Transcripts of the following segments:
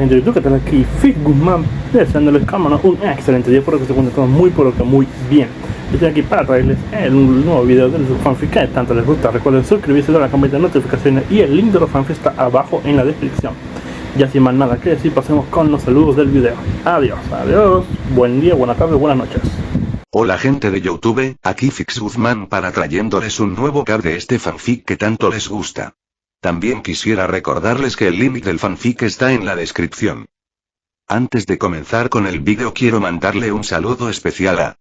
gente de YouTube, ¿qué tal? Aquí Fit Guzmán, deseándoles cámara un excelente día, por que se encuentran todos muy pero que muy bien. Estoy aquí para traerles un nuevo video de su fanfic que tanto les gusta. Recuerden suscribirse, dar la campanita de notificaciones y el link de los fanfics está abajo en la descripción. Ya sin más nada que decir, pasemos con los saludos del video. Adiós, buen día, buenas tardes, buenas noches. Hola gente de YouTube, aquí Fix Guzmán para trayéndoles un nuevo cap de este fanfic que tanto les gusta. También quisiera recordarles que el link del fanfic está en la descripción. Antes de comenzar con el vídeo quiero mandarle un saludo especial a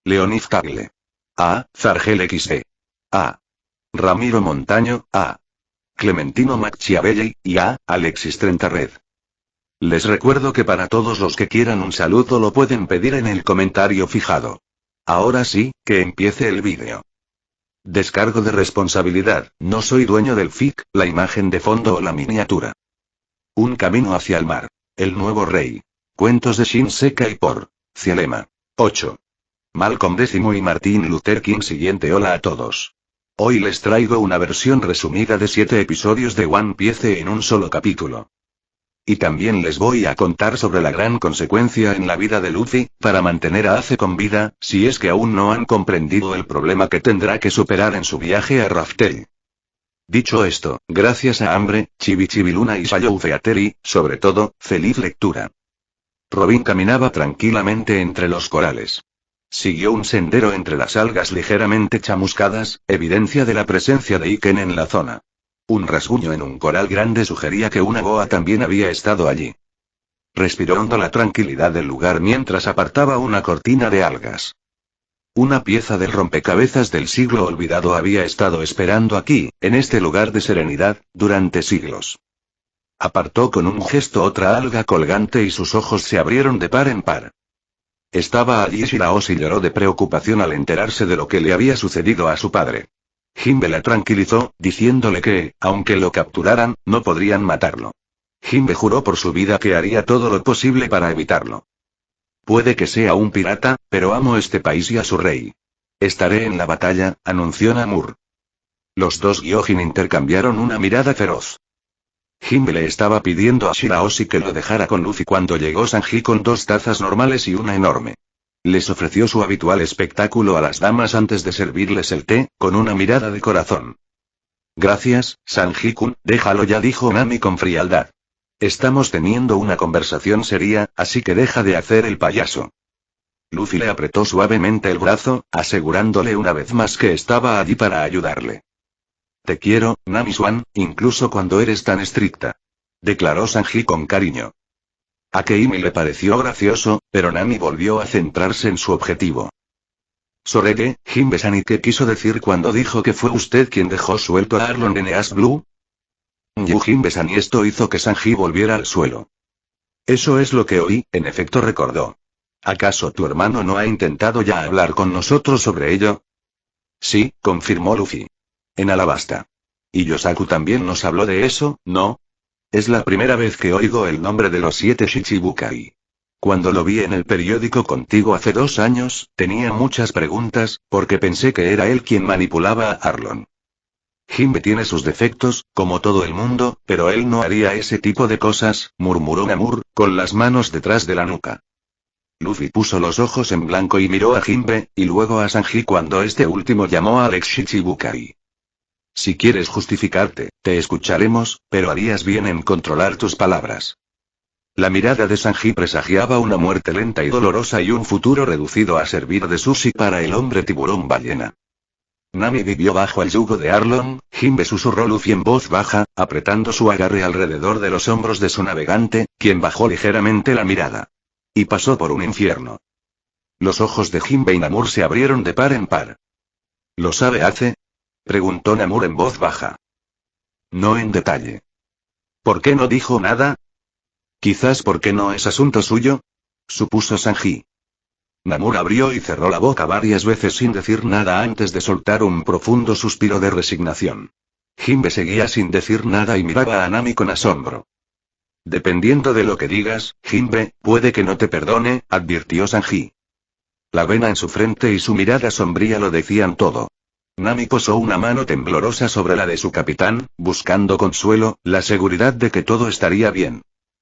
Leonid Tagle, a Zargel XE, a Ramiro Montaño, a Clementino Machiavelli, y a Alexis Trentared. Les recuerdo que para todos los que quieran un saludo lo pueden pedir en el comentario fijado. Ahora sí, que empiece el vídeo. Descargo de responsabilidad, no soy dueño del fic, la imagen de fondo o la miniatura. Un camino hacia el mar. El nuevo rey. Cuentos de Shinsekai por Cialema. 8. Malcolm X y Martin Luther King. Siguiente. Hola a todos. Hoy les traigo una versión resumida de 7 episodios de One Piece en un solo capítulo. Y también les voy a contar sobre la gran consecuencia en la vida de Luffy, para mantener a Ace con vida, si es que aún no han comprendido el problema que tendrá que superar en su viaje a Raftel. Dicho esto, gracias a Hambre, Chibi Luna y Sayou Feateri, sobre todo, feliz lectura. Robin caminaba tranquilamente entre los corales. Siguió un sendero entre las algas ligeramente chamuscadas, evidencia de la presencia de Iken en la zona. Un rasguño en un coral grande sugería que una boa también había estado allí. Respiró hondo la tranquilidad del lugar mientras apartaba una cortina de algas. Una pieza del rompecabezas del siglo olvidado había estado esperando aquí, en este lugar de serenidad, durante siglos. Apartó con un gesto otra alga colgante y sus ojos se abrieron de par en par. Estaba allí Shirahoshi y lloró de preocupación al enterarse de lo que le había sucedido a su padre. Jinbe la tranquilizó, diciéndole que, aunque lo capturaran, no podrían matarlo. Jinbe juró por su vida que haría todo lo posible para evitarlo. Puede que sea un pirata, pero amo este país y a su rey. Estaré en la batalla, anunció Namur. Los dos Gyojin intercambiaron una mirada feroz. Jinbe le estaba pidiendo a Shirahoshi que lo dejara con Luffy cuando llegó Sanji con 2 tazas normales y una enorme. Les ofreció su habitual espectáculo a las damas antes de servirles el té, con una mirada de corazón. Gracias, Sanji-kun, déjalo ya, dijo Nami con frialdad. Estamos teniendo una conversación seria, así que deja de hacer el payaso. Luffy le apretó suavemente el brazo, asegurándole una vez más que estaba allí para ayudarle. Te quiero, Nami-swan, incluso cuando eres tan estricta. Declaró Sanji con cariño. A Keimi le pareció gracioso, pero Nami volvió a centrarse en su objetivo. Sorege, Jinbe-san, ¿y qué quiso decir cuando dijo que fue usted quien dejó suelto a Arlong en East Blue? Jinbe-san, y esto hizo que Sanji volviera al suelo. Eso es lo que oí, en efecto, recordó. ¿Acaso tu hermano no ha intentado ya hablar con nosotros sobre ello? Sí, confirmó Luffy. En Alabasta. Y Yosaku también nos habló de eso, ¿no? Es la primera vez que oigo el nombre de los 7 Shichibukai. Cuando lo vi en el periódico contigo hace 2 años, tenía muchas preguntas, porque pensé que era él quien manipulaba a Arlong. Jinbe tiene sus defectos, como todo el mundo, pero él no haría ese tipo de cosas, murmuró Namur, con las manos detrás de la nuca. Luffy puso los ojos en blanco y miró a Jinbe, y luego a Sanji cuando este último llamó a Alex Shichibukai. Si quieres justificarte, te escucharemos, pero harías bien en controlar tus palabras. La mirada de Sanji presagiaba una muerte lenta y dolorosa y un futuro reducido a servir de sushi para el hombre tiburón ballena. Nami vivió bajo el yugo de Arlong, Jinbe, susurró Luffy en voz baja, apretando su agarre alrededor de los hombros de su navegante, quien bajó ligeramente la mirada. Y pasó por un infierno. Los ojos de Jinbe y Namur se abrieron de par en par. ¿Lo sabe Ace? Preguntó Namur en voz baja. No en detalle. ¿Por qué no dijo nada? Quizás porque no es asunto suyo, supuso Sanji. Namur abrió y cerró la boca varias veces sin decir nada antes de soltar un profundo suspiro de resignación. Jinbe seguía sin decir nada y miraba a Nami con asombro. Dependiendo de lo que digas, Jinbe, puede que no te perdone, advirtió Sanji. La vena en su frente y su mirada sombría lo decían todo. Nami posó una mano temblorosa sobre la de su capitán, buscando consuelo, la seguridad de que todo estaría bien.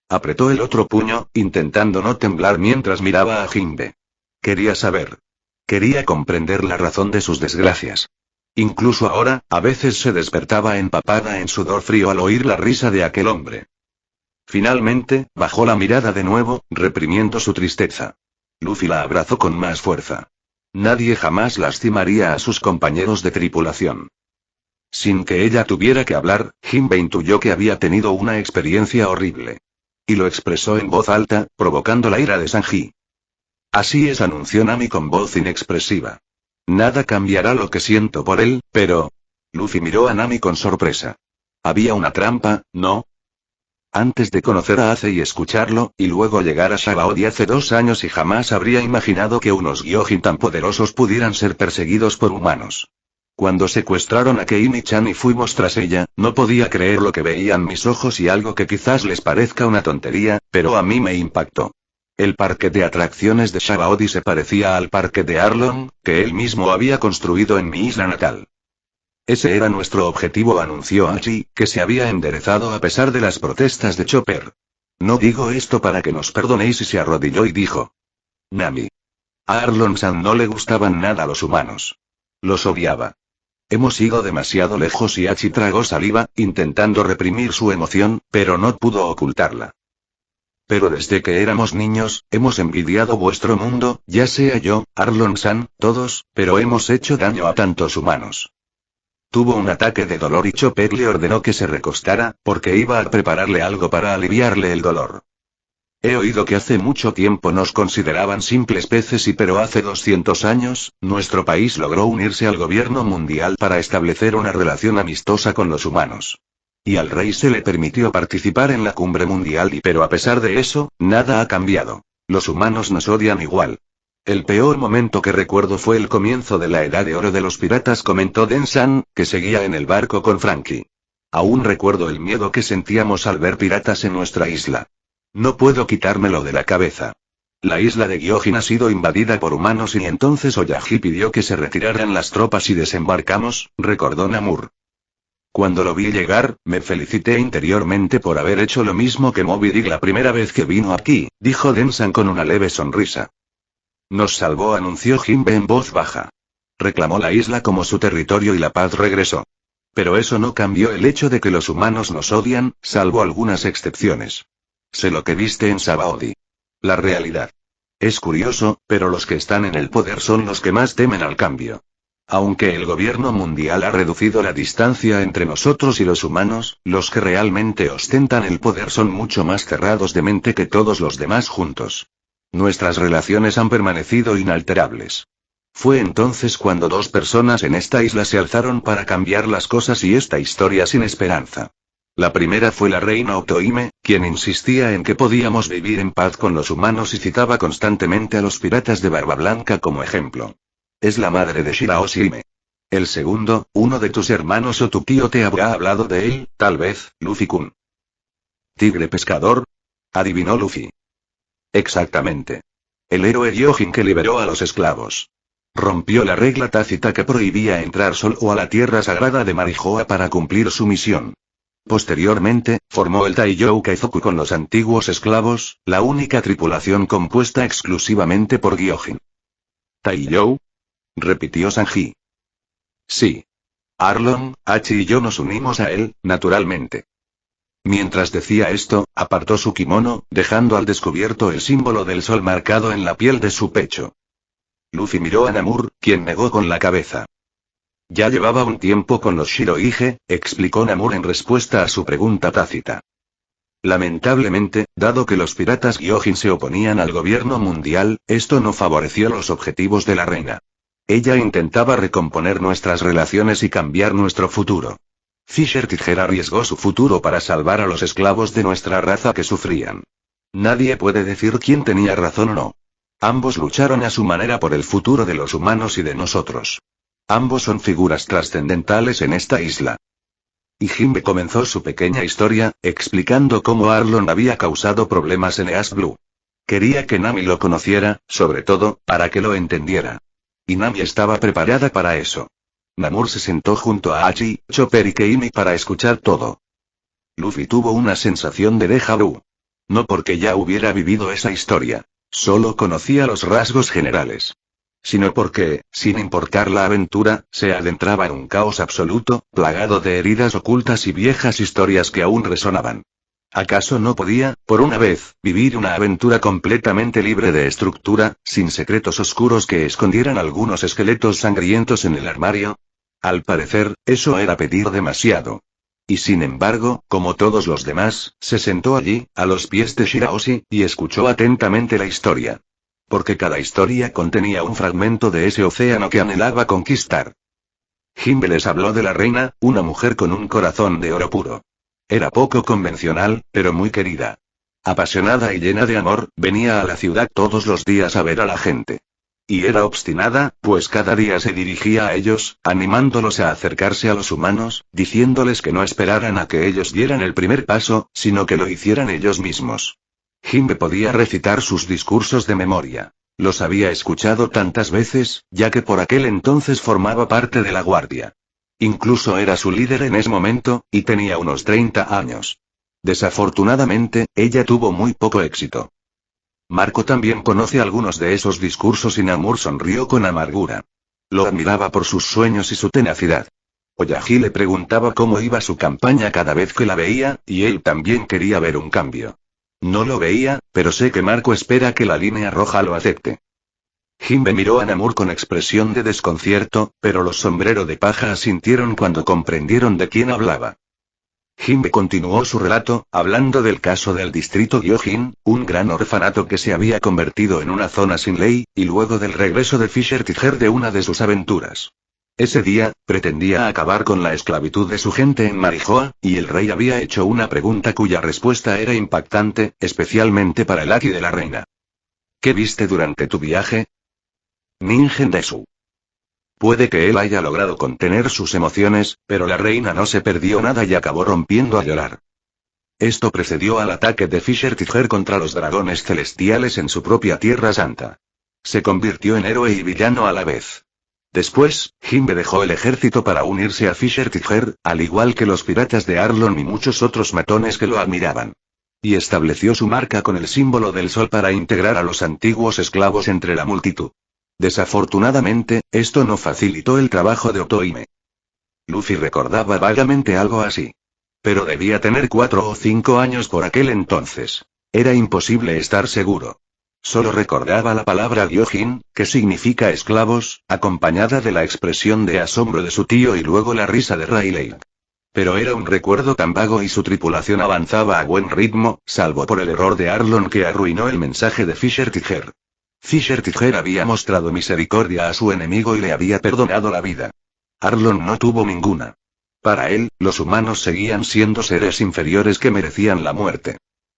Apretó el otro puño, intentando no temblar mientras miraba a Jinbe. Quería saber. Quería comprender la razón de sus desgracias. Incluso ahora, a veces se despertaba empapada en sudor frío al oír la risa de aquel hombre. Finalmente, bajó la mirada de nuevo, reprimiendo su tristeza. Luffy la abrazó con más fuerza. Nadie jamás lastimaría a sus compañeros de tripulación. Sin que ella tuviera que hablar, Jinbe intuyó que había tenido una experiencia horrible. Y lo expresó en voz alta, provocando la ira de Sanji. Así es, anunció Nami con voz inexpresiva. Nada cambiará lo que siento por él, pero... Luffy miró a Nami con sorpresa. Había una trampa, ¿no? Antes de conocer a Ace y escucharlo, y luego llegar a Sabaody hace 2 años y jamás habría imaginado que unos Gyojin tan poderosos pudieran ser perseguidos por humanos. Cuando secuestraron a Keimi-chan y fuimos tras ella, no podía creer lo que veían mis ojos y algo que quizás les parezca una tontería, pero a mí me impactó. El parque de atracciones de Sabaody se parecía al parque de Arlong, que él mismo había construido en mi isla natal. Ese era nuestro objetivo, anunció Hachi, que se había enderezado a pesar de las protestas de Chopper. No digo esto para que nos perdonéis, y se arrodilló y dijo. Nami. A Arlong-san no le gustaban nada los humanos. Los odiaba. Hemos ido demasiado lejos y Hachi tragó saliva, intentando reprimir su emoción, pero no pudo ocultarla. Pero desde que éramos niños, hemos envidiado vuestro mundo, ya sea yo, Arlong-san, todos, pero hemos hecho daño a tantos humanos. Tuvo un ataque de dolor y Chopper le ordenó que se recostara, porque iba a prepararle algo para aliviarle el dolor. He oído que hace mucho tiempo nos consideraban simples peces pero hace 200 años, nuestro país logró unirse al gobierno mundial para establecer una relación amistosa con los humanos. Y al rey se le permitió participar en la cumbre mundial pero a pesar de eso, nada ha cambiado. Los humanos nos odian igual. El peor momento que recuerdo fue el comienzo de la edad de oro de los piratas, comentó Den-san, que seguía en el barco con Franky. Aún recuerdo el miedo que sentíamos al ver piratas en nuestra isla. No puedo quitármelo de la cabeza. La isla de Gyojin ha sido invadida por humanos y entonces Oyagi pidió que se retiraran las tropas y desembarcamos, recordó Namur. Cuando lo vi llegar, me felicité interiormente por haber hecho lo mismo que Moby Dick la primera vez que vino aquí, dijo Den-san con una leve sonrisa. Nos salvó, anunció Jinbe en voz baja. Reclamó la isla como su territorio y la paz regresó. Pero eso no cambió el hecho de que los humanos nos odian, salvo algunas excepciones. Sé lo que viste en Sabaody. La realidad. Es curioso, pero los que están en el poder son los que más temen al cambio. Aunque el gobierno mundial ha reducido la distancia entre nosotros y los humanos, los que realmente ostentan el poder son mucho más cerrados de mente que todos los demás juntos. Nuestras relaciones han permanecido inalterables. Fue entonces cuando 2 personas en esta isla se alzaron para cambiar las cosas y esta historia sin esperanza. La primera fue la reina Otohime, quien insistía en que podíamos vivir en paz con los humanos y citaba constantemente a los piratas de Barba Blanca como ejemplo. Es la madre de Shirahoshime. El segundo, uno de tus hermanos o tu tío te habrá hablado de él, tal vez, Luffy-kun. ¿Tigre pescador? Adivinó Luffy. Exactamente. El héroe Gyojin que liberó a los esclavos. Rompió la regla tácita que prohibía entrar solo a la tierra sagrada de Marijoa para cumplir su misión. Posteriormente, formó el Taiyou Kaizoku con los antiguos esclavos, la única tripulación compuesta exclusivamente por Gyojin. ¿Taiyou? Repitió Sanji. Sí. Arlong, Hachi y yo nos unimos a él, naturalmente. Mientras decía esto, apartó su kimono, dejando al descubierto el símbolo del sol marcado en la piel de su pecho. Luffy miró a Namur, quien negó con la cabeza. Ya llevaba un tiempo con los Shirohige, explicó Namur en respuesta a su pregunta tácita. Lamentablemente, dado que los piratas Gyojin se oponían al gobierno mundial, esto no favoreció los objetivos de la reina. Ella intentaba recomponer nuestras relaciones y cambiar nuestro futuro. Fisher Tiger arriesgó su futuro para salvar a los esclavos de nuestra raza que sufrían. Nadie puede decir quién tenía razón o no. Ambos lucharon a su manera por el futuro de los humanos y de nosotros. Ambos son figuras trascendentales en esta isla. Y Jinbe comenzó su pequeña historia, explicando cómo Arlong había causado problemas en East Blue. Quería que Nami lo conociera, sobre todo, para que lo entendiera. Y Nami estaba preparada para eso. Namur se sentó junto a Hachi, Chopper y Keimi para escuchar todo. Luffy tuvo una sensación de déjà vu. No porque ya hubiera vivido esa historia. Solo conocía los rasgos generales. Sino porque, sin importar la aventura, se adentraba en un caos absoluto, plagado de heridas ocultas y viejas historias que aún resonaban. ¿Acaso no podía, por una vez, vivir una aventura completamente libre de estructura, sin secretos oscuros que escondieran algunos esqueletos sangrientos en el armario? Al parecer, eso era pedir demasiado. Y sin embargo, como todos los demás, se sentó allí, a los pies de Shirahoshi, y escuchó atentamente la historia. Porque cada historia contenía un fragmento de ese océano que anhelaba conquistar. Himbe les habló de la reina, una mujer con un corazón de oro puro. Era poco convencional, pero muy querida. Apasionada y llena de amor, venía a la ciudad todos los días a ver a la gente. Y era obstinada, pues cada día se dirigía a ellos, animándolos a acercarse a los humanos, diciéndoles que no esperaran a que ellos dieran el primer paso, sino que lo hicieran ellos mismos. Himbe podía recitar sus discursos de memoria. Los había escuchado tantas veces, ya que por aquel entonces formaba parte de la guardia. Incluso era su líder en ese momento, y tenía unos 30 años. Desafortunadamente, ella tuvo muy poco éxito. Marco también conoce algunos de esos discursos y Namur sonrió con amargura. Lo admiraba por sus sueños y su tenacidad. Oyaji le preguntaba cómo iba su campaña cada vez que la veía, y él también quería ver un cambio. No lo veía, pero sé que Marco espera que la línea roja lo acepte. Himbe miró a Namur con expresión de desconcierto, pero los sombrero de paja asintieron cuando comprendieron de quién hablaba. Himbe continuó su relato, hablando del caso del distrito Gyojin, un gran orfanato que se había convertido en una zona sin ley, y luego del regreso de Fisher Tiger de una de sus aventuras. Ese día, pretendía acabar con la esclavitud de su gente en Marijoa, y el rey había hecho una pregunta cuya respuesta era impactante, especialmente para el Aki de la reina. ¿Qué viste durante tu viaje? Ningen Desu. Puede que él haya logrado contener sus emociones, pero la reina no se perdió nada y acabó rompiendo a llorar. Esto precedió al ataque de Fisher Tiger contra los dragones celestiales en su propia Tierra Santa. Se convirtió en héroe y villano a la vez. Después, Himbe dejó el ejército para unirse a Fisher Tiger, al igual que los piratas de Arlon y muchos otros matones que lo admiraban. Y estableció su marca con el símbolo del sol para integrar a los antiguos esclavos entre la multitud. Desafortunadamente, esto no facilitó el trabajo de Otohime. Luffy recordaba vagamente algo así. Pero debía tener 4 o 5 años por aquel entonces. Era imposible estar seguro. Solo recordaba la palabra Gyojin, que significa esclavos, acompañada de la expresión de asombro de su tío y luego la risa de Rayleigh. Pero era un recuerdo tan vago y su tripulación avanzaba a buen ritmo, salvo por el error de Arlon que arruinó el mensaje de Fisher Tiger. Fisher Tiger había mostrado misericordia a su enemigo y le había perdonado la vida. Arlon no tuvo ninguna. Para él, los humanos seguían siendo seres inferiores que merecían la muerte.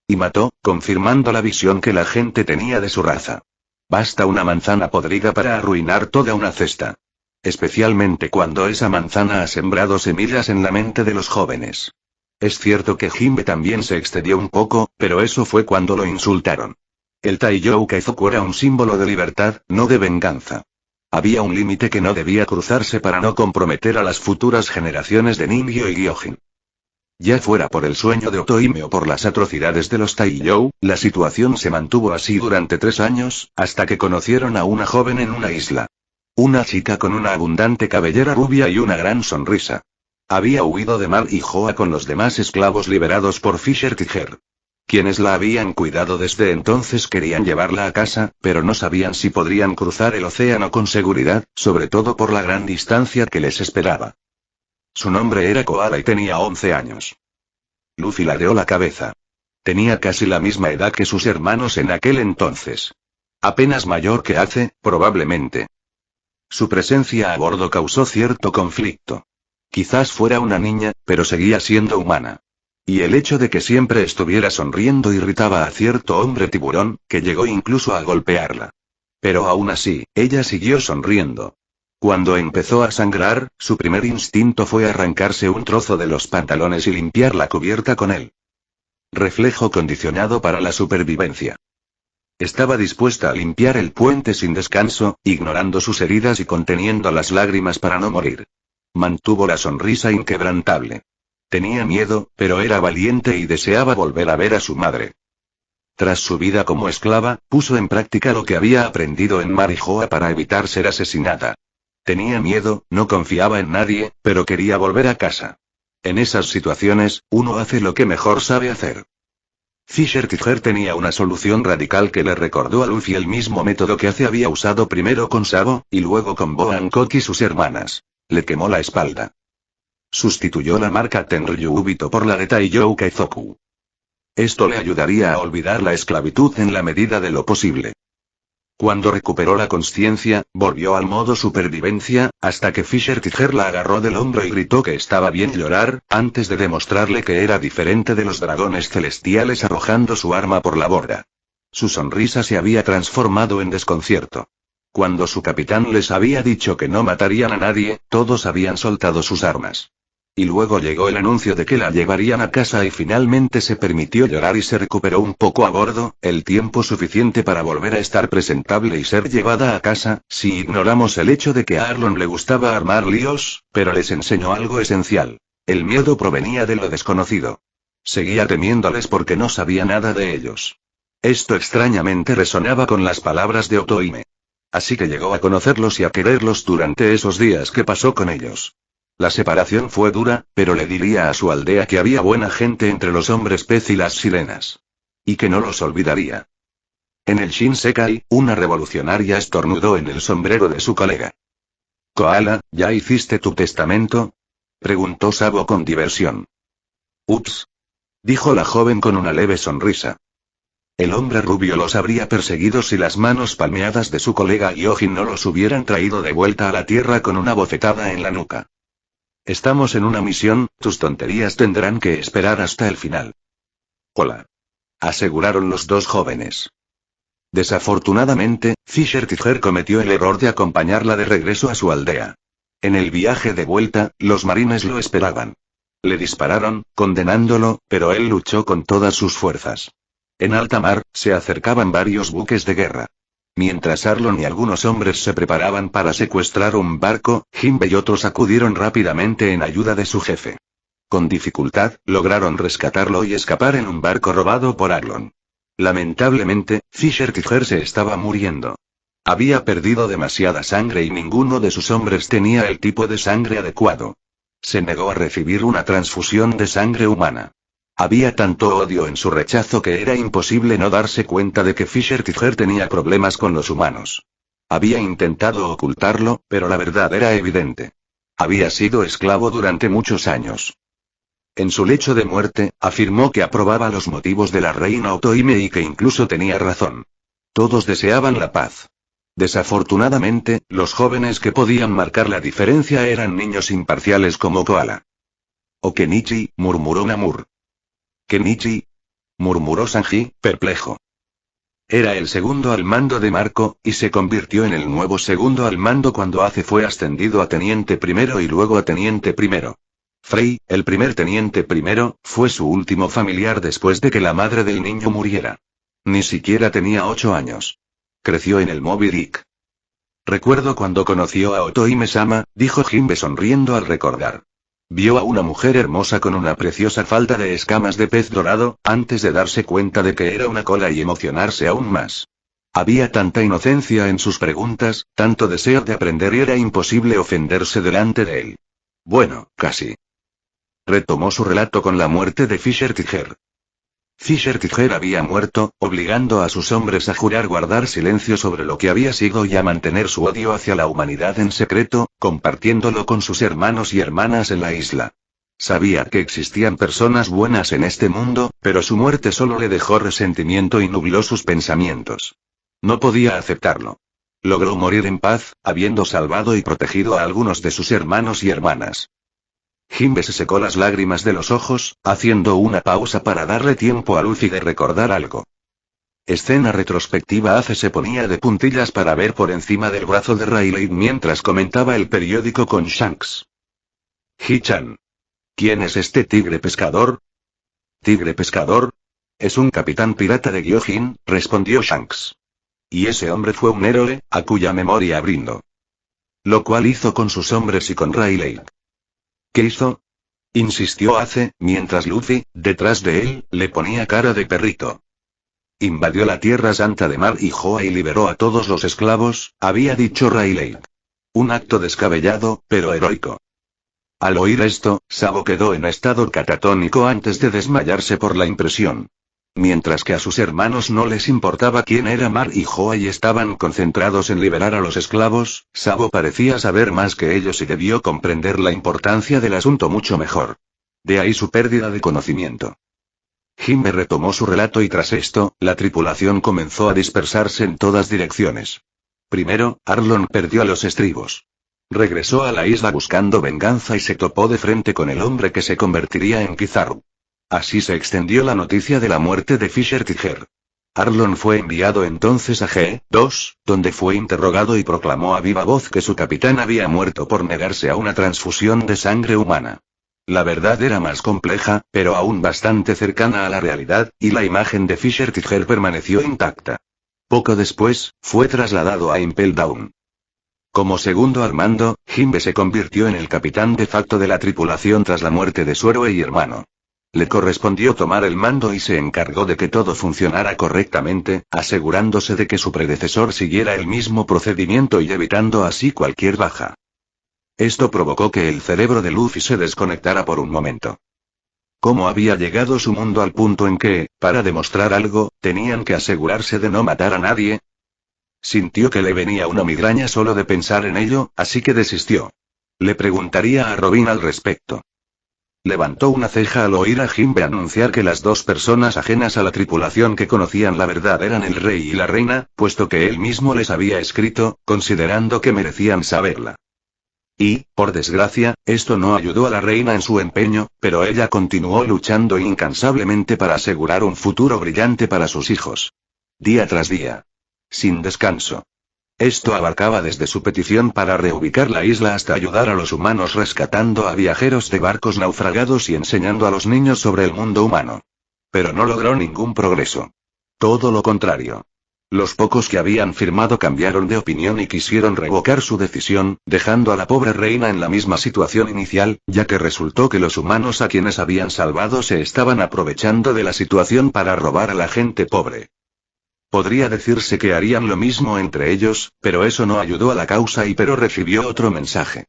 Y mató, confirmando la visión que la gente tenía de su raza. Basta una manzana podrida para arruinar toda una cesta. Especialmente cuando esa manzana ha sembrado semillas en la mente de los jóvenes. Es cierto que Himbe también se excedió un poco, pero eso fue cuando lo insultaron. El Taiyou Kaizoku era un símbolo de libertad, no de venganza. Había un límite que no debía cruzarse para no comprometer a las futuras generaciones de Ningyo y Gyojin. Ya fuera por el sueño de Otohime o por las atrocidades de los Taiyou, la situación se mantuvo así durante 3 años, hasta que conocieron a una joven en una isla. Una chica con una abundante cabellera rubia y una gran sonrisa. Había huido de Mar y Joa con los demás esclavos liberados por Fisher Tiger. Quienes la habían cuidado desde entonces querían llevarla a casa, pero no sabían si podrían cruzar el océano con seguridad, sobre todo por la gran distancia que les esperaba. Su nombre era Koala y tenía 11 años. Luffy ladeó la cabeza. Tenía casi la misma edad que sus hermanos en aquel entonces. Apenas mayor que Ace, probablemente. Su presencia a bordo causó cierto conflicto. Quizás fuera una niña, pero seguía siendo humana. Y el hecho de que siempre estuviera sonriendo irritaba a cierto hombre tiburón, que llegó incluso a golpearla. Pero aún así, ella siguió sonriendo. Cuando empezó a sangrar, su primer instinto fue arrancarse un trozo de los pantalones y limpiar la cubierta con él. Reflejo condicionado para la supervivencia. Estaba dispuesta a limpiar el puente sin descanso, ignorando sus heridas y conteniendo las lágrimas para no morir. Mantuvo la sonrisa inquebrantable. Tenía miedo, pero era valiente y deseaba volver a ver a su madre. Tras su vida como esclava, puso en práctica lo que había aprendido en Marijoa para evitar ser asesinada. Tenía miedo, no confiaba en nadie, pero quería volver a casa. En esas situaciones, uno hace lo que mejor sabe hacer. Fisher Tiger tenía una solución radical que le recordó a Luffy el mismo método que había usado primero con Sabo, y luego con Boa Hancock y sus hermanas. Le quemó la espalda. Sustituyó la marca Tenryubito por la de Taiyou Kaizoku. Esto le ayudaría a olvidar la esclavitud en la medida de lo posible. Cuando recuperó la consciencia, volvió al modo supervivencia, hasta que Fisher Tiger la agarró del hombro y gritó que estaba bien llorar, antes de demostrarle que era diferente de los dragones celestiales arrojando su arma por la borda. Su sonrisa se había transformado en desconcierto. Cuando su capitán les había dicho que no matarían a nadie, todos habían soltado sus armas. Y luego llegó el anuncio de que la llevarían a casa y finalmente se permitió llorar y se recuperó un poco a bordo, el tiempo suficiente para volver a estar presentable y ser llevada a casa, si ignoramos el hecho de que a Arlon le gustaba armar líos, pero les enseñó algo esencial. El miedo provenía de lo desconocido. Seguía temiéndoles porque no sabía nada de ellos. Esto extrañamente resonaba con las palabras de Otoime. Así que llegó a conocerlos y a quererlos durante esos días que pasó con ellos. La separación fue dura, pero le diría a su aldea que había buena gente entre los hombres pez y las sirenas. Y que no los olvidaría. En el Shinsekai, una revolucionaria estornudó en el sombrero de su colega. «Koala, ¿ya hiciste tu testamento?», preguntó Sabo con diversión. «Ups», dijo la joven con una leve sonrisa. El hombre rubio los habría perseguido si las manos palmeadas de su colega Gyojin no los hubieran traído de vuelta a la tierra con una bofetada en la nuca. «Estamos en una misión, tus tonterías tendrán que esperar hasta el final». «Hola», aseguraron los dos jóvenes. Desafortunadamente, Fisher Tiger cometió el error de acompañarla de regreso a su aldea. En el viaje de vuelta, los marines lo esperaban. Le dispararon, condenándolo, pero él luchó con todas sus fuerzas. En alta mar, se acercaban varios buques de guerra. Mientras Arlon y algunos hombres se preparaban para secuestrar un barco, Jinbe y otros acudieron rápidamente en ayuda de su jefe. Con dificultad, lograron rescatarlo y escapar en un barco robado por Arlon. Lamentablemente, Fisher Tiger se estaba muriendo. Había perdido demasiada sangre y ninguno de sus hombres tenía el tipo de sangre adecuado. Se negó a recibir una transfusión de sangre humana. Había tanto odio en su rechazo que era imposible no darse cuenta de que Fisher Tiger tenía problemas con los humanos. Había intentado ocultarlo, pero la verdad era evidente. Había sido esclavo durante muchos años. En su lecho de muerte, afirmó que aprobaba los motivos de la reina Otoime y que incluso tenía razón. Todos deseaban la paz. Desafortunadamente, los jóvenes que podían marcar la diferencia eran niños imparciales como Koala. «Okenichi», murmuró Namur. «¿Kenichi?», murmuró Sanji, perplejo. Era el segundo al mando de Marco, y se convirtió en el nuevo segundo al mando cuando Ace fue ascendido a teniente primero y luego a teniente primero. Frey, el primer teniente primero, fue su último familiar después de que la madre del niño muriera. Ni siquiera tenía 8 años. Creció en el Moby Dick. «Recuerdo cuando conoció a Otoime-sama», dijo Jinbe sonriendo al recordar. Vio a una mujer hermosa con una preciosa falda de escamas de pez dorado, antes de darse cuenta de que era una cola y emocionarse aún más. Había tanta inocencia en sus preguntas, tanto deseo de aprender y era imposible ofenderse delante de él. Bueno, casi. Retomó su relato con la muerte de Fisher Tiger. Fisher Tiger había muerto, obligando a sus hombres a jurar guardar silencio sobre lo que había sido y a mantener su odio hacia la humanidad en secreto, compartiéndolo con sus hermanos y hermanas en la isla. Sabía que existían personas buenas en este mundo, pero su muerte solo le dejó resentimiento y nubló sus pensamientos. No podía aceptarlo. Logró morir en paz, habiendo salvado y protegido a algunos de sus hermanos y hermanas. Jinbe se secó las lágrimas de los ojos, haciendo una pausa para darle tiempo a Luffy de recordar algo. Escena retrospectiva. Ace se ponía de puntillas para ver por encima del brazo de Rayleigh mientras comentaba el periódico con Shanks. «Hichan. ¿Quién es este tigre pescador?» «¿Tigre pescador? Es un capitán pirata de Gyojin», respondió Shanks. «Y ese hombre fue un héroe, a cuya memoria brindo». «Lo cual hizo con sus hombres y con Rayleigh». «¿Qué hizo?», insistió Ace, mientras Luffy, detrás de él, le ponía cara de perrito. Invadió la Tierra Santa de Mar y Joa y liberó a todos los esclavos, había dicho Rayleigh. Un acto descabellado, pero heroico. Al oír esto, Sabo quedó en estado catatónico antes de desmayarse por la impresión. Mientras que a sus hermanos no les importaba quién era Mar y Joa y estaban concentrados en liberar a los esclavos, Sabo parecía saber más que ellos y debió comprender la importancia del asunto mucho mejor. De ahí su pérdida de conocimiento. Jimbe retomó su relato y tras esto, la tripulación comenzó a dispersarse en todas direcciones. Primero, Arlon perdió a los estribos. Regresó a la isla buscando venganza y se topó de frente con el hombre que se convertiría en Kizaru. Así se extendió la noticia de la muerte de Fisher Tiger. Arlon fue enviado entonces a G2, donde fue interrogado y proclamó a viva voz que su capitán había muerto por negarse a una transfusión de sangre humana. La verdad era más compleja, pero aún bastante cercana a la realidad, y la imagen de Fisher Tiger permaneció intacta. Poco después, fue trasladado a Impel Down. Como segundo al mando, Jimbe se convirtió en el capitán de facto de la tripulación tras la muerte de su héroe y hermano. Le correspondió tomar el mando y se encargó de que todo funcionara correctamente, asegurándose de que su predecesor siguiera el mismo procedimiento y evitando así cualquier baja. Esto provocó que el cerebro de Luffy se desconectara por un momento. ¿Cómo había llegado su mundo al punto en que, para demostrar algo, tenían que asegurarse de no matar a nadie? Sintió que le venía una migraña solo de pensar en ello, así que desistió. Le preguntaría a Robin al respecto. Levantó una ceja al oír a Jimbe anunciar que las dos personas ajenas a la tripulación que conocían la verdad eran el rey y la reina, puesto que él mismo les había escrito, considerando que merecían saberla. Y, por desgracia, esto no ayudó a la reina en su empeño, pero ella continuó luchando incansablemente para asegurar un futuro brillante para sus hijos. Día tras día. Sin descanso. Esto abarcaba desde su petición para reubicar la isla hasta ayudar a los humanos rescatando a viajeros de barcos naufragados y enseñando a los niños sobre el mundo humano. Pero no logró ningún progreso. Todo lo contrario. Los pocos que habían firmado cambiaron de opinión y quisieron revocar su decisión, dejando a la pobre reina en la misma situación inicial, ya que resultó que los humanos a quienes habían salvado se estaban aprovechando de la situación para robar a la gente pobre. Podría decirse que harían lo mismo entre ellos, pero eso no ayudó a la causa y Pero recibió otro mensaje.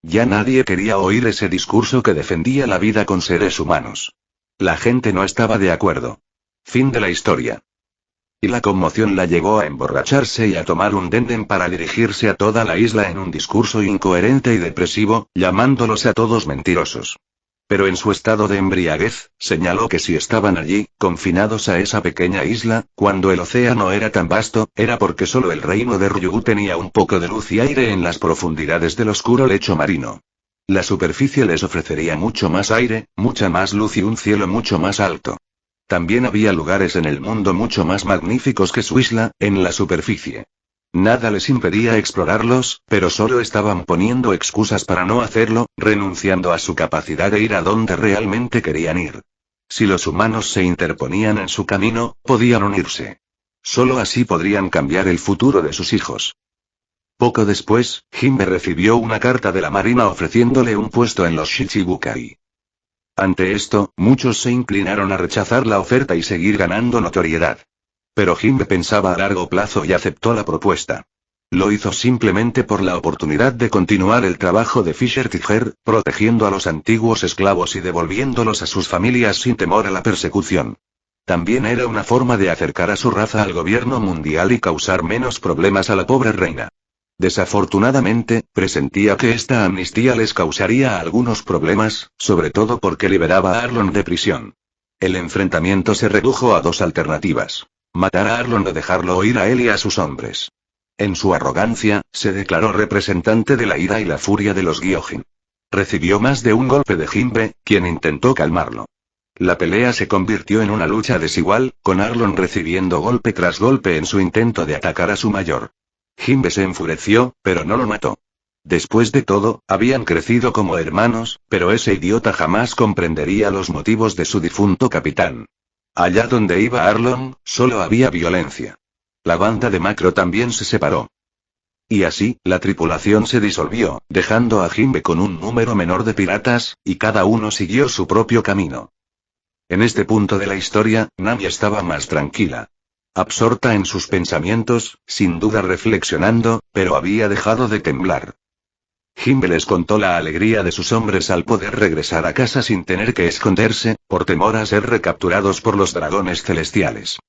Ya nadie quería oír ese discurso que defendía la vida con seres humanos. La gente no estaba de acuerdo. Fin de la historia. Y la conmoción la llevó a emborracharse y a tomar un denden para dirigirse a toda la isla en un discurso incoherente y depresivo, llamándolos a todos mentirosos. Pero en su estado de embriaguez, señaló que si estaban allí, confinados a esa pequeña isla, cuando el océano era tan vasto, era porque solo el reino de Ryugu tenía un poco de luz y aire en las profundidades del oscuro lecho marino. La superficie les ofrecería mucho más aire, mucha más luz y un cielo mucho más alto. También había lugares en el mundo mucho más magníficos que su isla, en la superficie. Nada les impedía explorarlos, pero solo estaban poniendo excusas para no hacerlo, renunciando a su capacidad de ir a donde realmente querían ir. Si los humanos se interponían en su camino, podían unirse. Solo así podrían cambiar el futuro de sus hijos. Poco después, Jimbe recibió una carta de la marina ofreciéndole un puesto en los Shichibukai. Ante esto, muchos se inclinaron a rechazar la oferta y seguir ganando notoriedad. Pero Jimbe pensaba a largo plazo y aceptó la propuesta. Lo hizo simplemente por la oportunidad de continuar el trabajo de Fisher Tiger, protegiendo a los antiguos esclavos y devolviéndolos a sus familias sin temor a la persecución. También era una forma de acercar a su raza al gobierno mundial y causar menos problemas a la pobre reina. Desafortunadamente, presentía que esta amnistía les causaría algunos problemas, sobre todo porque liberaba a Arlon de prisión. El enfrentamiento se redujo a dos alternativas. Matar a Arlon o dejarlo ir a él y a sus hombres. En su arrogancia, se declaró representante de la ira y la furia de los Gyojin. Recibió más de un golpe de Jimbe, quien intentó calmarlo. La pelea se convirtió en una lucha desigual, con Arlon recibiendo golpe tras golpe en su intento de atacar a su mayor. Jimbe se enfureció, pero no lo mató. Después de todo, habían crecido como hermanos, pero ese idiota jamás comprendería los motivos de su difunto capitán. Allá donde iba Arlon, solo había violencia. La banda de Macro también se separó. Y así, la tripulación se disolvió, dejando a Jimbe con un número menor de piratas, y cada uno siguió su propio camino. En este punto de la historia, Nami estaba más tranquila. Absorta en sus pensamientos, sin duda reflexionando, pero había dejado de temblar. Jimbe les contó la alegría de sus hombres al poder regresar a casa sin tener que esconderse, por temor a ser recapturados por los dragones celestiales.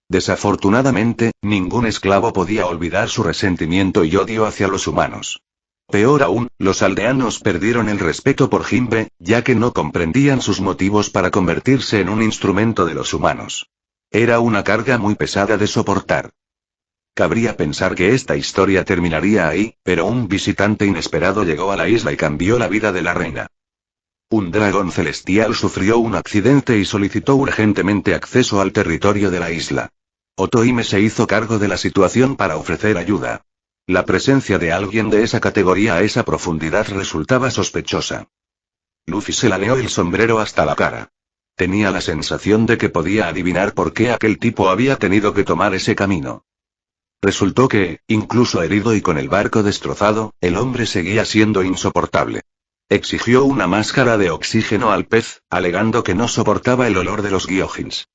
Desafortunadamente, ningún esclavo podía olvidar su resentimiento y odio hacia los humanos. Peor aún, los aldeanos perdieron el respeto por Jimbe, ya que no comprendían sus motivos para convertirse en un instrumento de los humanos. Era una carga muy pesada de soportar. Cabría pensar que esta historia terminaría ahí, pero un visitante inesperado llegó a la isla y cambió la vida de la reina. Un dragón celestial sufrió un accidente y solicitó urgentemente acceso al territorio de la isla. Otohime se hizo cargo de la situación para ofrecer ayuda. La presencia de alguien de esa categoría a esa profundidad resultaba sospechosa. Luffy se ladeó el sombrero hasta la cara. Tenía la sensación de que podía adivinar por qué aquel tipo había tenido que tomar ese camino. Resultó que, incluso herido y con el barco destrozado, el hombre seguía siendo insoportable. Exigió una máscara de oxígeno al pez, alegando que no soportaba el olor de los gyojins.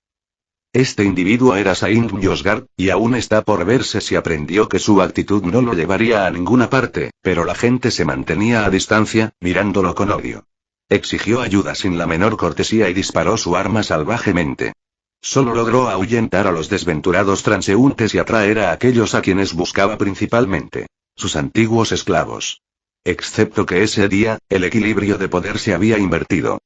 Este individuo era Saint Yosgard, y aún está por verse si aprendió que su actitud no lo llevaría a ninguna parte, pero la gente se mantenía a distancia, mirándolo con odio. Exigió ayuda sin la menor cortesía y disparó su arma salvajemente. Solo logró ahuyentar a los desventurados transeúntes y atraer a aquellos a quienes buscaba principalmente: sus antiguos esclavos. Excepto que ese día, el equilibrio de poder se había invertido.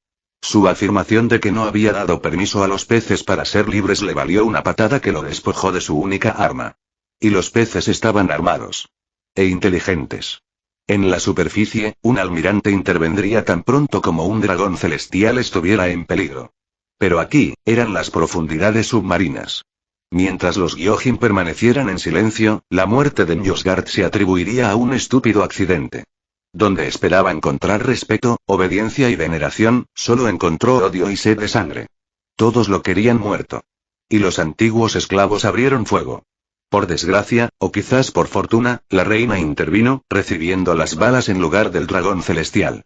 Su afirmación de que no había dado permiso a los peces para ser libres le valió una patada que lo despojó de su única arma. Y los peces estaban armados. E inteligentes. En la superficie, un almirante intervendría tan pronto como un dragón celestial estuviera en peligro. Pero aquí, eran las profundidades submarinas. Mientras los gyojin permanecieran en silencio, la muerte de Njosgard se atribuiría a un estúpido accidente. Donde esperaba encontrar respeto, obediencia y veneración, solo encontró odio y sed de sangre. Todos lo querían muerto. Y los antiguos esclavos abrieron fuego. Por desgracia, o quizás por fortuna, la reina intervino, recibiendo las balas en lugar del dragón celestial.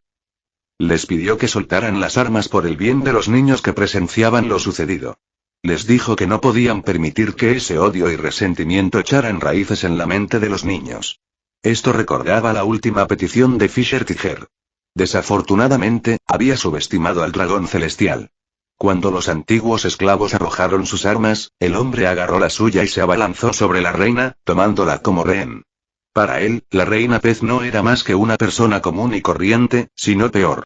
Les pidió que soltaran las armas por el bien de los niños que presenciaban lo sucedido. Les dijo que no podían permitir que ese odio y resentimiento echaran raíces en la mente de los niños. Esto recordaba la última petición de Fisher Tiger. Desafortunadamente, había subestimado al dragón celestial. Cuando los antiguos esclavos arrojaron sus armas, el hombre agarró la suya y se abalanzó sobre la reina, tomándola como rehén. Para él, la reina pez no era más que una persona común y corriente, sino peor.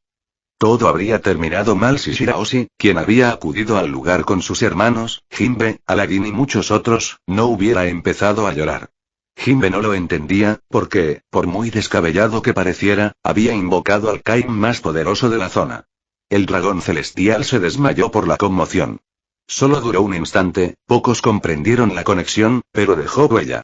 Todo habría terminado mal si Shirahoshi, quien había acudido al lugar con sus hermanos, Jinbe, Aladdin y muchos otros, no hubiera empezado a llorar. Jinbe no lo entendía, porque, por muy descabellado que pareciera, había invocado al Kain más poderoso de la zona. El dragón celestial se desmayó por la conmoción. Solo duró un instante, pocos comprendieron la conexión, pero dejó huella.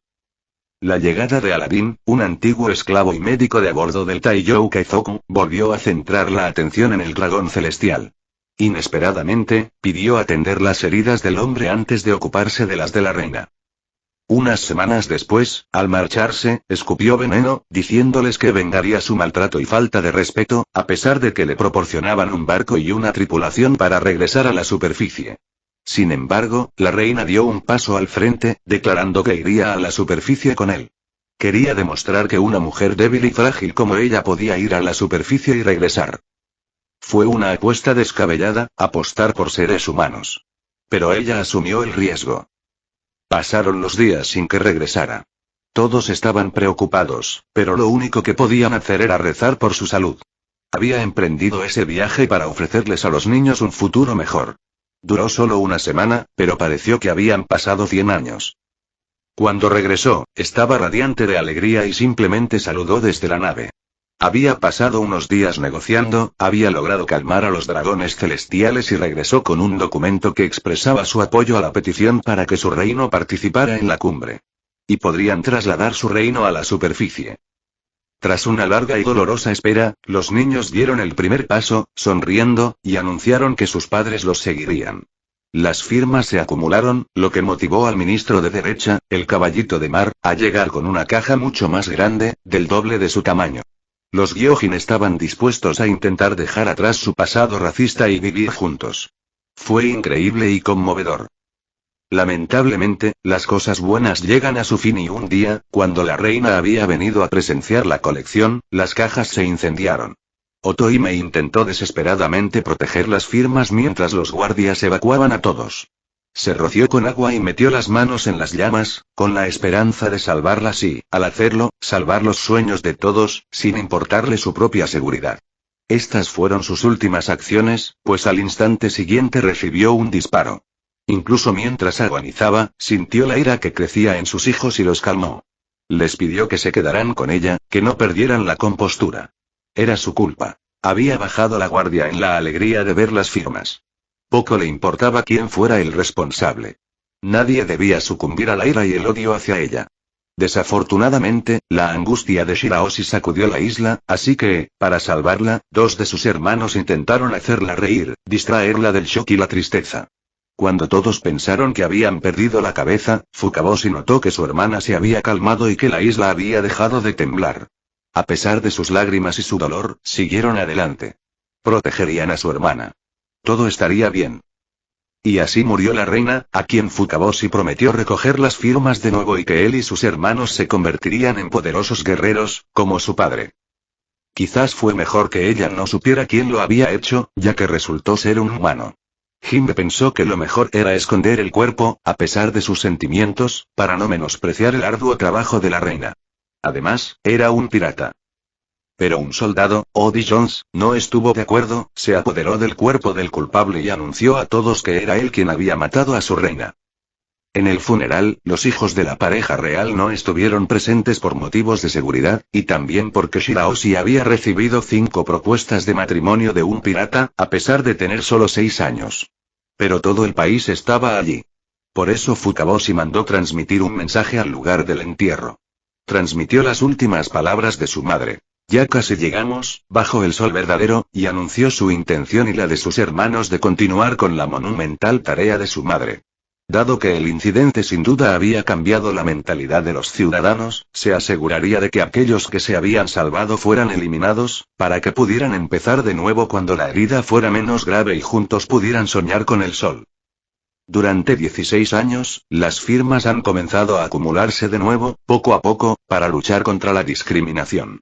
La llegada de Aladdin, un antiguo esclavo y médico de a bordo del Taiyou Kaizoku, volvió a centrar la atención en el dragón celestial. Inesperadamente, pidió atender las heridas del hombre antes de ocuparse de las de la reina. Unas semanas después, al marcharse, escupió veneno, diciéndoles que vengaría su maltrato y falta de respeto, a pesar de que le proporcionaban un barco y una tripulación para regresar a la superficie. Sin embargo, la reina dio un paso al frente, declarando que iría a la superficie con él. Quería demostrar que una mujer débil y frágil como ella podía ir a la superficie y regresar. Fue una apuesta descabellada, apostar por seres humanos. Pero ella asumió el riesgo. Pasaron los días sin que regresara. Todos estaban preocupados, pero lo único que podían hacer era rezar por su salud. Había emprendido ese viaje para ofrecerles a los niños un futuro mejor. Duró solo una semana, pero pareció que habían pasado 100 años. Cuando regresó, estaba radiante de alegría y simplemente saludó desde la nave. Había pasado unos días negociando, había logrado calmar a los dragones celestiales y regresó con un documento que expresaba su apoyo a la petición para que su reino participara en la cumbre. Y podrían trasladar su reino a la superficie. Tras una larga y dolorosa espera, los niños dieron el primer paso, sonriendo, y anunciaron que sus padres los seguirían. Las firmas se acumularon, lo que motivó al ministro de Derecha, el caballito de mar, a llegar con una caja mucho más grande, del doble de su tamaño. Los gyojin estaban dispuestos a intentar dejar atrás su pasado racista y vivir juntos. Fue increíble y conmovedor. Lamentablemente, las cosas buenas llegan a su fin y un día, cuando la reina había venido a presenciar la colección, las cajas se incendiaron. Otohime intentó desesperadamente proteger las firmas mientras los guardias evacuaban a todos. Se roció con agua y metió las manos en las llamas, con la esperanza de salvarlas y, al hacerlo, salvar los sueños de todos, sin importarle su propia seguridad. Estas fueron sus últimas acciones, pues al instante siguiente recibió un disparo. Incluso mientras agonizaba, sintió la ira que crecía en sus hijos y los calmó. Les pidió que se quedaran con ella, que no perdieran la compostura. Era su culpa. Había bajado la guardia en la alegría de ver las firmas. Poco le importaba quién fuera el responsable. Nadie debía sucumbir a la ira y el odio hacia ella. Desafortunadamente, la angustia de Shirahoshi sacudió la isla, así que, para salvarla, dos de sus hermanos intentaron hacerla reír, distraerla del shock y la tristeza. Cuando todos pensaron que habían perdido la cabeza, Fukaboshi notó que su hermana se había calmado y que la isla había dejado de temblar. A pesar de sus lágrimas y su dolor, siguieron adelante. Protegerían a su hermana. Todo estaría bien. Y así murió la reina, a quien Fukaboshi prometió recoger las firmas de nuevo y que él y sus hermanos se convertirían en poderosos guerreros, como su padre. Quizás fue mejor que ella no supiera quién lo había hecho, ya que resultó ser un humano. Hime pensó que lo mejor era esconder el cuerpo, a pesar de sus sentimientos, para no menospreciar el arduo trabajo de la reina. Además, era un pirata. Pero un soldado, Odie Jones, no estuvo de acuerdo, se apoderó del cuerpo del culpable y anunció a todos que era él quien había matado a su reina. En el funeral, los hijos de la pareja real no estuvieron presentes por motivos de seguridad, y también porque Shirahoshi había recibido 5 propuestas de matrimonio de un pirata, a pesar de tener solo 6 años. Pero todo el país estaba allí. Por eso Fukaboshi mandó transmitir un mensaje al lugar del entierro. Transmitió las últimas palabras de su madre. Ya casi llegamos, bajo el sol verdadero, y anunció su intención y la de sus hermanos de continuar con la monumental tarea de su madre. Dado que el incidente sin duda había cambiado la mentalidad de los ciudadanos, se aseguraría de que aquellos que se habían salvado fueran eliminados, para que pudieran empezar de nuevo cuando la herida fuera menos grave y juntos pudieran soñar con el sol. Durante 16 años, las firmas han comenzado a acumularse de nuevo, poco a poco, para luchar contra la discriminación.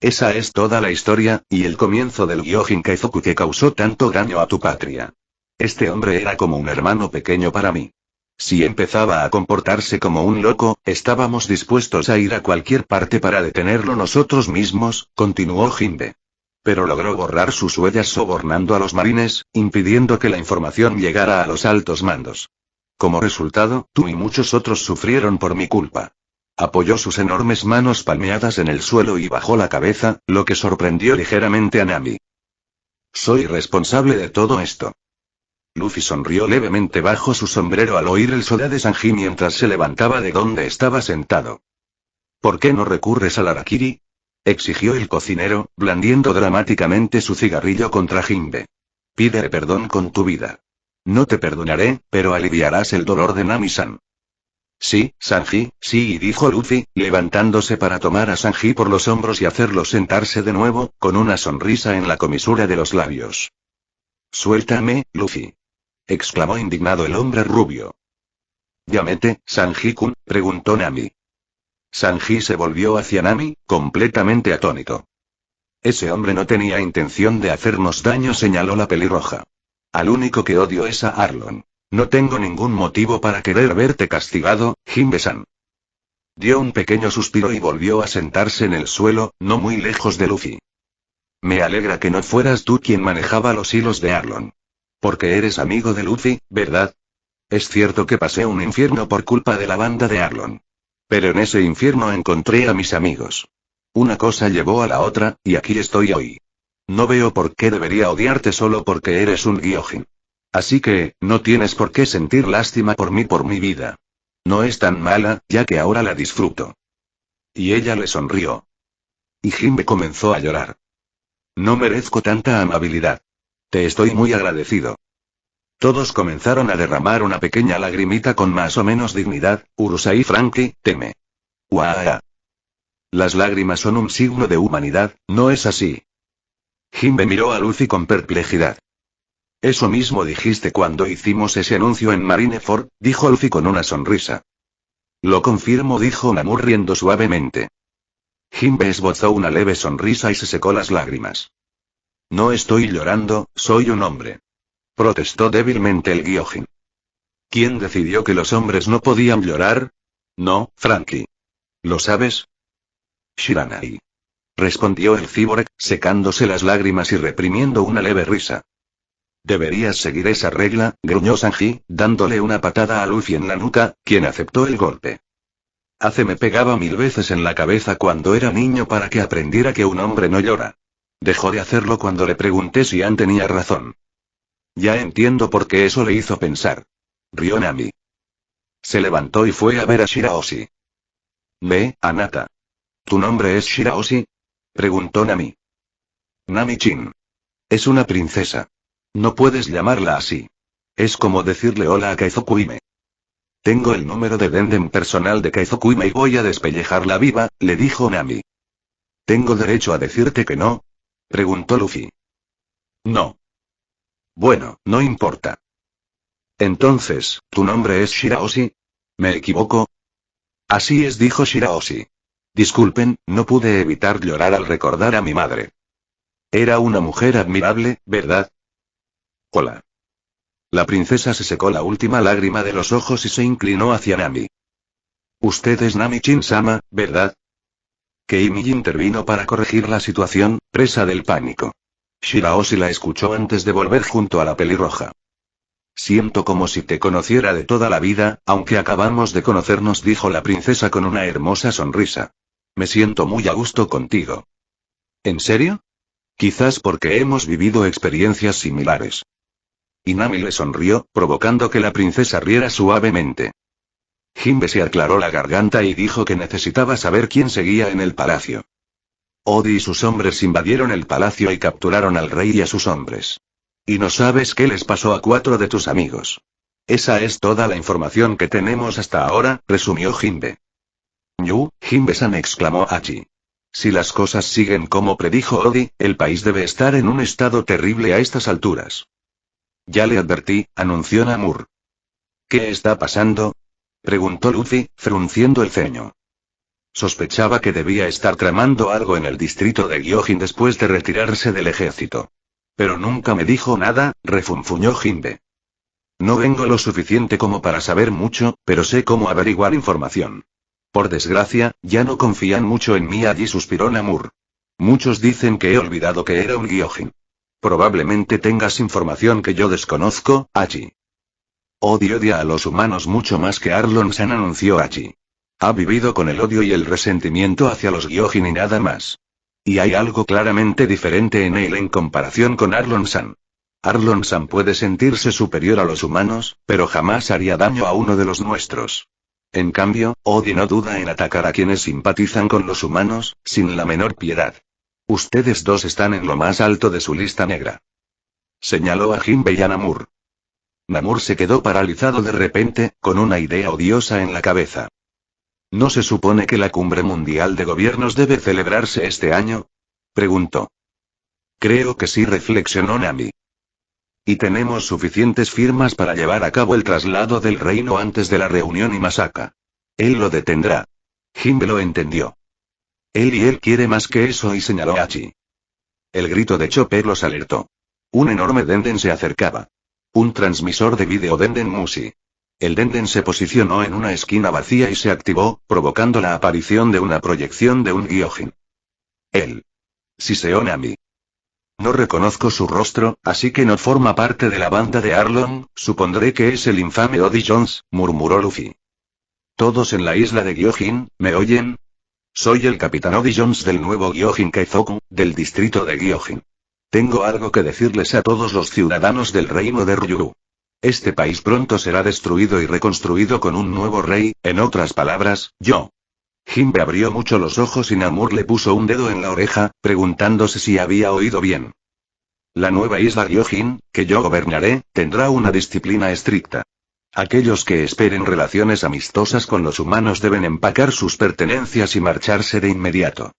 Esa es toda la historia, y el comienzo del Gyojin Kaizoku que causó tanto daño a tu patria. Este hombre era como un hermano pequeño para mí. Si empezaba a comportarse como un loco, estábamos dispuestos a ir a cualquier parte para detenerlo nosotros mismos, continuó Jinbe. Pero logró borrar sus huellas sobornando a los marines, impidiendo que la información llegara a los altos mandos. Como resultado, tú y muchos otros sufrieron por mi culpa. Apoyó sus enormes manos palmeadas en el suelo y bajó la cabeza, lo que sorprendió ligeramente a Nami. Soy responsable de todo esto. Luffy sonrió levemente bajo su sombrero al oír el soda de Sanji mientras se levantaba de donde estaba sentado. ¿Por qué no recurres al harakiri?, exigió el cocinero, blandiendo dramáticamente su cigarrillo contra Jinbe. Pídele perdón con tu vida. No te perdonaré, pero aliviarás el dolor de Nami-san. Sí, Sanji, sí, dijo Luffy, levantándose para tomar a Sanji por los hombros y hacerlo sentarse de nuevo, con una sonrisa en la comisura de los labios. Suéltame, Luffy, exclamó indignado el hombre rubio. ¿Yamete, Sanji-kun?, preguntó Nami. Sanji se volvió hacia Nami, completamente atónito. Ese hombre no tenía intención de hacernos daño, señaló la pelirroja. Al único que odio es a Arlong. No tengo ningún motivo para querer verte castigado, Jinbe-san. Dio un pequeño suspiro y volvió a sentarse en el suelo, no muy lejos de Luffy. Me alegra que no fueras tú quien manejaba los hilos de Arlong. Porque eres amigo de Luffy, ¿verdad? Es cierto que pasé un infierno por culpa de la banda de Arlong. Pero en ese infierno encontré a mis amigos. Una cosa llevó a la otra, y aquí estoy hoy. No veo por qué debería odiarte solo porque eres un Gyojin. Así que, no tienes por qué sentir lástima por mí por mi vida. No es tan mala, ya que ahora la disfruto. Y ella le sonrió. Y Jinbe comenzó a llorar. No merezco tanta amabilidad. Te estoy muy agradecido. Todos comenzaron a derramar una pequeña lagrimita con más o menos dignidad. Urusai Frankie, teme. ¡Guau! Las lágrimas son un signo de humanidad, ¿no es así? Jinbe miró a Luffy con perplejidad. Eso mismo dijiste cuando hicimos ese anuncio en Marineford, dijo Luffy con una sonrisa. Lo confirmo, dijo Namor riendo suavemente. Jinbe esbozó una leve sonrisa y se secó las lágrimas. No estoy llorando, soy un hombre. Protestó débilmente el Gyojin. ¿Quién decidió que los hombres no podían llorar? No, Frankie. ¿Lo sabes? Shiranai. Respondió el cyborg, secándose las lágrimas y reprimiendo una leve risa. Deberías seguir esa regla, gruñó Sanji, dándole una patada a Luffy en la nuca, quien aceptó el golpe. Me pegaba 1000 veces en la cabeza cuando era niño para que aprendiera que un hombre no llora. Dejó de hacerlo cuando le pregunté si Ann tenía razón. Ya entiendo por qué eso le hizo pensar. Rió Nami. Se levantó y fue a ver a Shirahoshi. Anata. ¿Tu nombre es Shirahoshi? Preguntó Nami. Nami-chin. Es una princesa. No puedes llamarla así. Es como decirle hola a Kaizokuime. Tengo el número de Denden personal de Kaizokuime y voy a despellejarla viva, le dijo Nami. ¿Tengo derecho a decirte que no? Preguntó Luffy. No. Bueno, no importa. Entonces, ¿tu nombre es Shirahoshi? ¿Me equivoco? Así es, dijo Shirahoshi. Disculpen, no pude evitar llorar al recordar a mi madre. Era una mujer admirable, ¿verdad? Hola. La princesa se secó la última lágrima de los ojos y se inclinó hacia Nami. Usted es Nami-chin-sama, ¿verdad? Keimi intervino para corregir la situación, presa del pánico. Shirahoshi la escuchó antes de volver junto a la pelirroja. Siento como si te conociera de toda la vida, aunque acabamos de conocernos, dijo la princesa con una hermosa sonrisa. Me siento muy a gusto contigo. ¿En serio? Quizás porque hemos vivido experiencias similares. Y Nami le sonrió, provocando que la princesa riera suavemente. Jinbe se aclaró la garganta y dijo que necesitaba saber quién seguía en el palacio. Odi y sus hombres invadieron el palacio y capturaron al rey y a sus hombres. Y no sabes qué les pasó a 4 de tus amigos. Esa es toda la información que tenemos hasta ahora, resumió Jinbe. Jinbe-san, exclamó Hachi. Si las cosas siguen como predijo Odi, el país debe estar en un estado terrible a estas alturas. Ya le advertí, anunció Namor. ¿Qué está pasando? Preguntó Luffy, frunciendo el ceño. Sospechaba que debía estar tramando algo en el distrito de Gyojin después de retirarse del ejército. Pero nunca me dijo nada, refunfuñó Jinbe. No vengo lo suficiente como para saber mucho, pero sé cómo averiguar información. Por desgracia, ya no confían mucho en mí, allí suspiró Namor. Muchos dicen que he olvidado que era un Gyojin. Probablemente tengas información que yo desconozco, Hachi. Odia a los humanos mucho más que Arlong-san, anunció Hachi. Ha vivido con el odio y el resentimiento hacia los Gyojin y nada más. Y hay algo claramente diferente en él en comparación con Arlong-san. Arlong-san puede sentirse superior a los humanos, pero jamás haría daño a uno de los nuestros. En cambio, Odi no duda en atacar a quienes simpatizan con los humanos, sin la menor piedad. Ustedes dos están en lo más alto de su lista negra. Señaló a Jinbe y a Namor. Namor se quedó paralizado de repente, con una idea odiosa en la cabeza. ¿No se supone que la cumbre mundial de gobiernos debe celebrarse este año? Preguntó. Creo que sí, reflexionó Nami. Y tenemos suficientes firmas para llevar a cabo el traslado del reino antes de la reunión y Masaka. Él lo detendrá. Jinbe lo entendió. Él quiere más que eso, y señaló a Hachi. El grito de Chopper los alertó. Un enorme Denden se acercaba. Un transmisor de vídeo Denden Mushi. El Denden se posicionó en una esquina vacía y se activó, provocando la aparición de una proyección de un Gyojin. Él. Siseó Nami. No reconozco su rostro, así que no forma parte de la banda de Arlong, supondré que es el infame Odi Jones, murmuró Luffy. Todos en la isla de Gyojin, ¿me oyen? Soy el capitán Odi Jones del nuevo Gyojin Kaizoku, del distrito de Gyojin. Tengo algo que decirles a todos los ciudadanos del reino de Ryuru. Este país pronto será destruido y reconstruido con un nuevo rey, en otras palabras, yo. Jinbe abrió mucho los ojos y Namor le puso un dedo en la oreja, preguntándose si había oído bien. La nueva isla Gyojin, que yo gobernaré, tendrá una disciplina estricta. Aquellos que esperen relaciones amistosas con los humanos deben empacar sus pertenencias y marcharse de inmediato.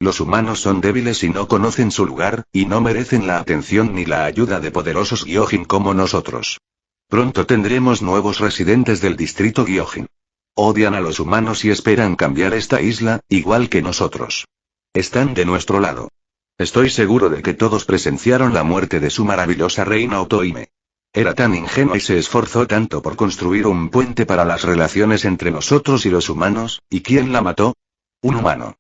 Los humanos son débiles y no conocen su lugar, y no merecen la atención ni la ayuda de poderosos Gyojin como nosotros. Pronto tendremos nuevos residentes del distrito Gyojin. Odian a los humanos y esperan cambiar esta isla, igual que nosotros. Están de nuestro lado. Estoy seguro de que todos presenciaron la muerte de su maravillosa reina Otohime. Era tan ingenua y se esforzó tanto por construir un puente para las relaciones entre nosotros y los humanos, ¿y quién la mató? Un humano.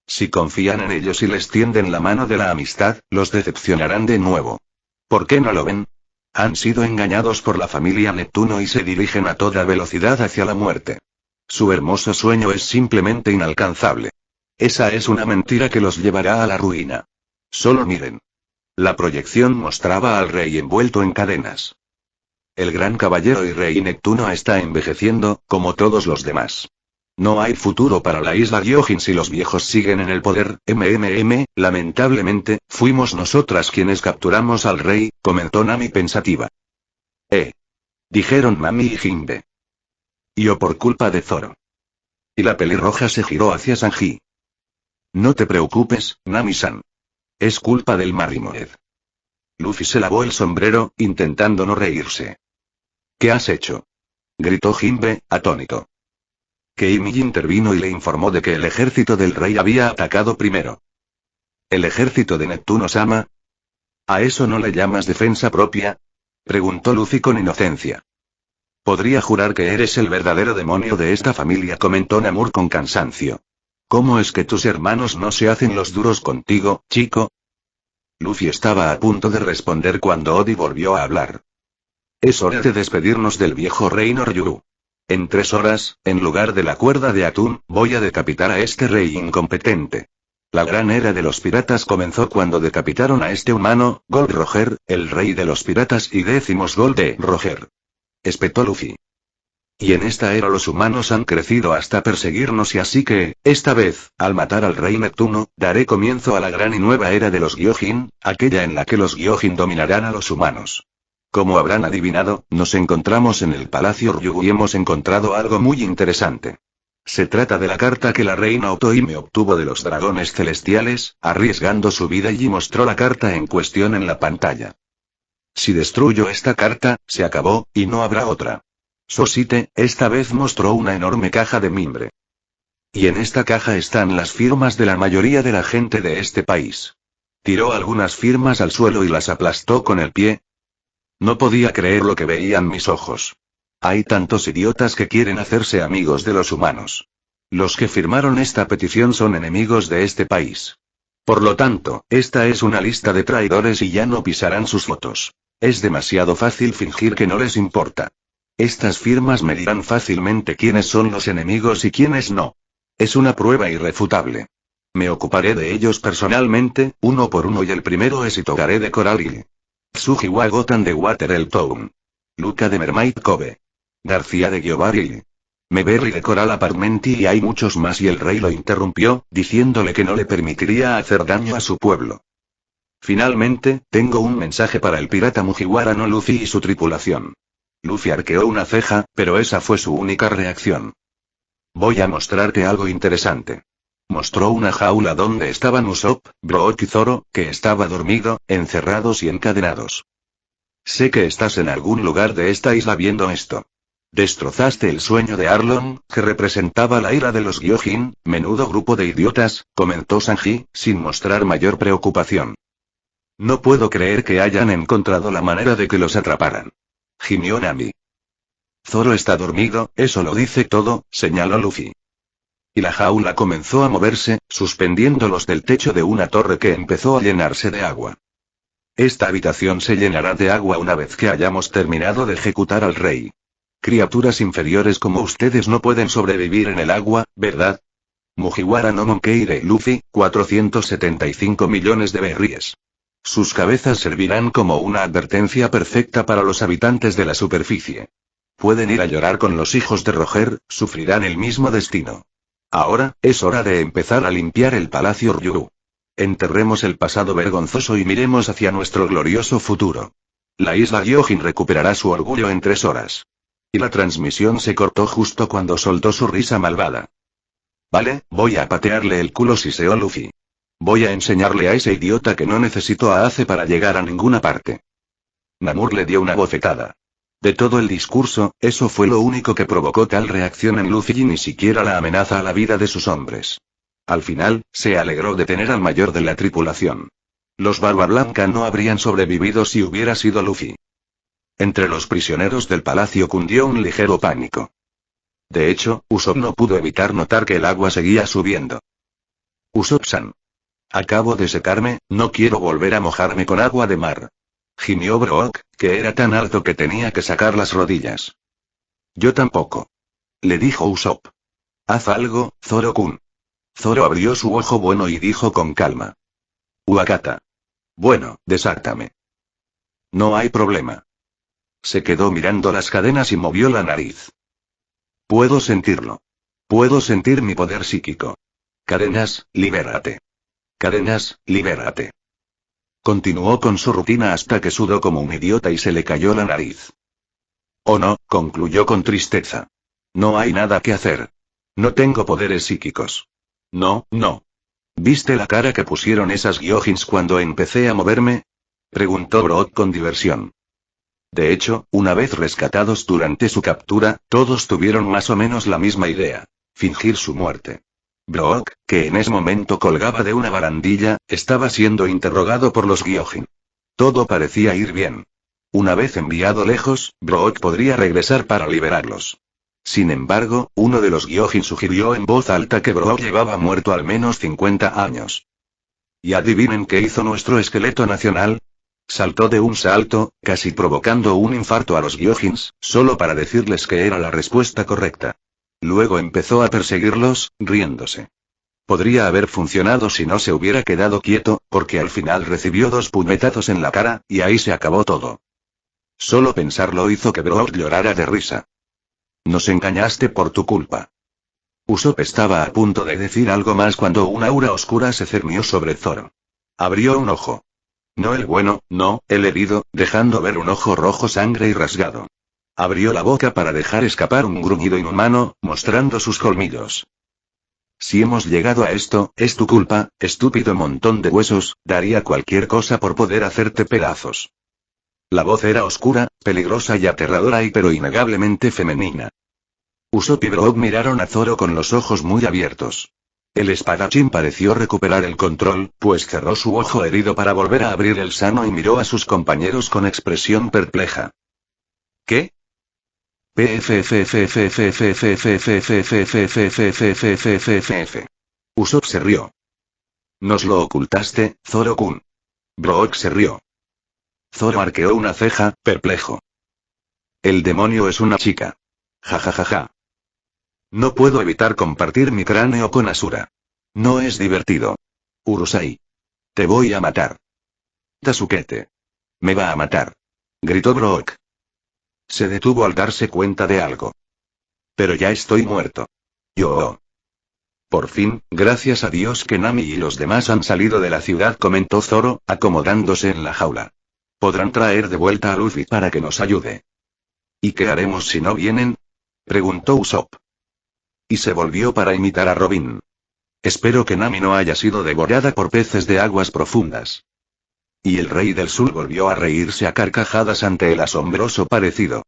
Si confían en ellos y les tienden la mano de la amistad, los decepcionarán de nuevo. ¿Por qué no lo ven? Han sido engañados por la familia Neptuno y se dirigen a toda velocidad hacia la muerte. Su hermoso sueño es simplemente inalcanzable. Esa es una mentira que los llevará a la ruina. Solo miren. La proyección mostraba al rey envuelto en cadenas. El gran caballero y rey Neptuno está envejeciendo, como todos los demás. No hay futuro para la isla Gyojin si los viejos siguen en el poder. Lamentablemente, fuimos nosotras quienes capturamos al rey, comentó Nami pensativa. Dijeron Mami y Jinbe. Y o por culpa de Zoro. Y la pelirroja se giró hacia Sanji. No te preocupes, Nami-san. Es culpa del Marineford. Luffy se lavó el sombrero, intentando no reírse. ¿Qué has hecho? Gritó Jinbe, atónito. Keimi intervino y le informó de que el ejército del rey había atacado primero. ¿El ejército de Neptuno-sama? ¿A eso no le llamas defensa propia? Preguntó Luffy con inocencia. Podría jurar que eres el verdadero demonio de esta familia, comentó Namor con cansancio. ¿Cómo es que tus hermanos no se hacen los duros contigo, chico? Luffy estaba a punto de responder cuando Oda volvió a hablar. Es hora de despedirnos del viejo reino Ryū. En 3 horas, en lugar de la cuerda de atún, voy a decapitar a este rey incompetente. La gran era de los piratas comenzó cuando decapitaron a este humano, Gold Roger, el rey de los piratas y décimos Gold Roger. Espetó Luffy. Y en esta era los humanos han crecido hasta perseguirnos y así que, esta vez, al matar al rey Neptuno, daré comienzo a la gran y nueva era de los Gyojin, aquella en la que los Gyojin dominarán a los humanos. Como habrán adivinado, nos encontramos en el Palacio Ryū y hemos encontrado algo muy interesante. Se trata de la carta que la reina Otohime obtuvo de los dragones celestiales, arriesgando su vida y mostró la carta en cuestión en la pantalla. Si destruyo esta carta, se acabó, y no habrá otra. Sosite, esta vez mostró una enorme caja de mimbre. Y en esta caja están las firmas de la mayoría de la gente de este país. Tiró algunas firmas al suelo y las aplastó con el pie. No podía creer lo que veían mis ojos. Hay tantos idiotas que quieren hacerse amigos de los humanos. Los que firmaron esta petición son enemigos de este país. Por lo tanto, esta es una lista de traidores y ya no pisarán sus fotos. Es demasiado fácil fingir que no les importa. Estas firmas me dirán fácilmente quiénes son los enemigos y quiénes no. Es una prueba irrefutable. Me ocuparé de ellos personalmente, uno por uno y el primero es Itogare de Coral Isle. Tsujiwa Gotan de Waterloo Town. Luca de Mermaid Cove. García de Gyobar Isle. Meberry de Coral Apartmenti y hay muchos más y el rey lo interrumpió, diciéndole que no le permitiría hacer daño a su pueblo. Finalmente, tengo un mensaje para el pirata Mugiwara no Luffy y su tripulación. Luffy arqueó una ceja, pero esa fue su única reacción. Voy a mostrarte algo interesante. Mostró una jaula donde estaban Usopp, Brook y Zoro, que estaba dormido, encerrados y encadenados. Sé que estás en algún lugar de esta isla viendo esto. Destrozaste el sueño de Arlong, que representaba la ira de los Gyojin, menudo grupo de idiotas, comentó Sanji, sin mostrar mayor preocupación. No puedo creer que hayan encontrado la manera de que los atraparan. Gimió Nami. Zoro está dormido, eso lo dice todo, señaló Luffy. Y la jaula comenzó a moverse, suspendiéndolos del techo de una torre que empezó a llenarse de agua. Esta habitación se llenará de agua una vez que hayamos terminado de ejecutar al rey. Criaturas inferiores como ustedes no pueden sobrevivir en el agua, ¿verdad? Mugiwara no Monkeire Luffy, 475 millones de berries. Sus cabezas servirán como una advertencia perfecta para los habitantes de la superficie. Pueden ir a llorar con los hijos de Roger, sufrirán el mismo destino. Ahora, es hora de empezar a limpiar el Palacio Ryū. Enterremos el pasado vergonzoso y miremos hacia nuestro glorioso futuro. La isla Gyojin recuperará su orgullo en 3 horas. Y la transmisión se cortó justo cuando soltó su risa malvada. Vale, voy a patearle el culo, siseó Luffy. Voy a enseñarle a ese idiota que no necesito a Ace para llegar a ninguna parte. Namor le dio una bofetada. De todo el discurso, eso fue lo único que provocó tal reacción en Luffy y ni siquiera la amenaza a la vida de sus hombres. Al final, se alegró de tener al mayor de la tripulación. Los Barba Blanca no habrían sobrevivido si hubiera sido Luffy. Entre los prisioneros del palacio cundió un ligero pánico. De hecho, Usopp no pudo evitar notar que el agua seguía subiendo. Usopp-san. Acabo de secarme, no quiero volver a mojarme con agua de mar. Gimió Brook, que era tan alto que tenía que sacar las rodillas. Yo tampoco. Le dijo Usopp. Haz algo, Zoro-kun. Zoro abrió su ojo bueno y dijo con calma. Uakata. Bueno, desátame. No hay problema. Se quedó mirando las cadenas y movió la nariz. Puedo sentirlo. Puedo sentir mi poder psíquico. Cadenas, libérate. Cadenas, libérate. Continuó con su rutina hasta que sudó como un idiota y se le cayó la nariz. Oh no, concluyó con tristeza. No hay nada que hacer. No tengo poderes psíquicos. No, no. ¿Viste la cara que pusieron esas Gyojins cuando empecé a moverme? Preguntó Brook con diversión. De hecho, una vez rescatados durante su captura, todos tuvieron más o menos la misma idea. Fingir su muerte. Brook, que en ese momento colgaba de una barandilla, estaba siendo interrogado por los Gyojin. Todo parecía ir bien. Una vez enviado lejos, Brook podría regresar para liberarlos. Sin embargo, uno de los Gyojin sugirió en voz alta que Brook llevaba muerto al menos 50 años. ¿Y adivinen qué hizo nuestro esqueleto nacional? Saltó de un salto, casi provocando un infarto a los Gyojins, solo para decirles que era la respuesta correcta. Luego empezó a perseguirlos, riéndose. Podría haber funcionado si no se hubiera quedado quieto, porque al final recibió 2 puñetazos en la cara, y ahí se acabó todo. Solo pensarlo hizo que Brook llorara de risa. Nos engañaste por tu culpa. Usopp estaba a punto de decir algo más cuando una aura oscura se cernió sobre Zoro. Abrió un ojo. No el bueno, no, el herido, dejando ver un ojo rojo sangre y rasgado. Abrió la boca para dejar escapar un gruñido inhumano, mostrando sus colmillos. Si hemos llegado a esto, es tu culpa, estúpido montón de huesos, daría cualquier cosa por poder hacerte pedazos. La voz era oscura, peligrosa y aterradora pero innegablemente femenina. Usopp y Brook miraron a Zoro con los ojos muy abiertos. El espadachín pareció recuperar el control, pues cerró su ojo herido para volver a abrir el sano y miró a sus compañeros con expresión perpleja. ¿Qué? Usopp se rió. Nos lo ocultaste, Zoro-kun. Brook se rió. Zoro arqueó una ceja, perplejo. El demonio es una chica. Ja. No puedo evitar compartir mi cráneo con Asura. No es divertido. Urusai. Te voy a matar. Tasuke. Me va a matar. Gritó Brook. Se detuvo al darse cuenta de algo. Pero ya estoy muerto. Yo. Por fin, gracias a Dios que Nami y los demás han salido de la ciudad, comentó Zoro, acomodándose en la jaula. Podrán traer de vuelta a Luffy para que nos ayude. ¿Y qué haremos si no vienen? Preguntó Usopp. Y se volvió para imitar a Robin. Espero que Nami no haya sido devorada por peces de aguas profundas. Y el Rey del Sur volvió a reírse a carcajadas ante el asombroso parecido.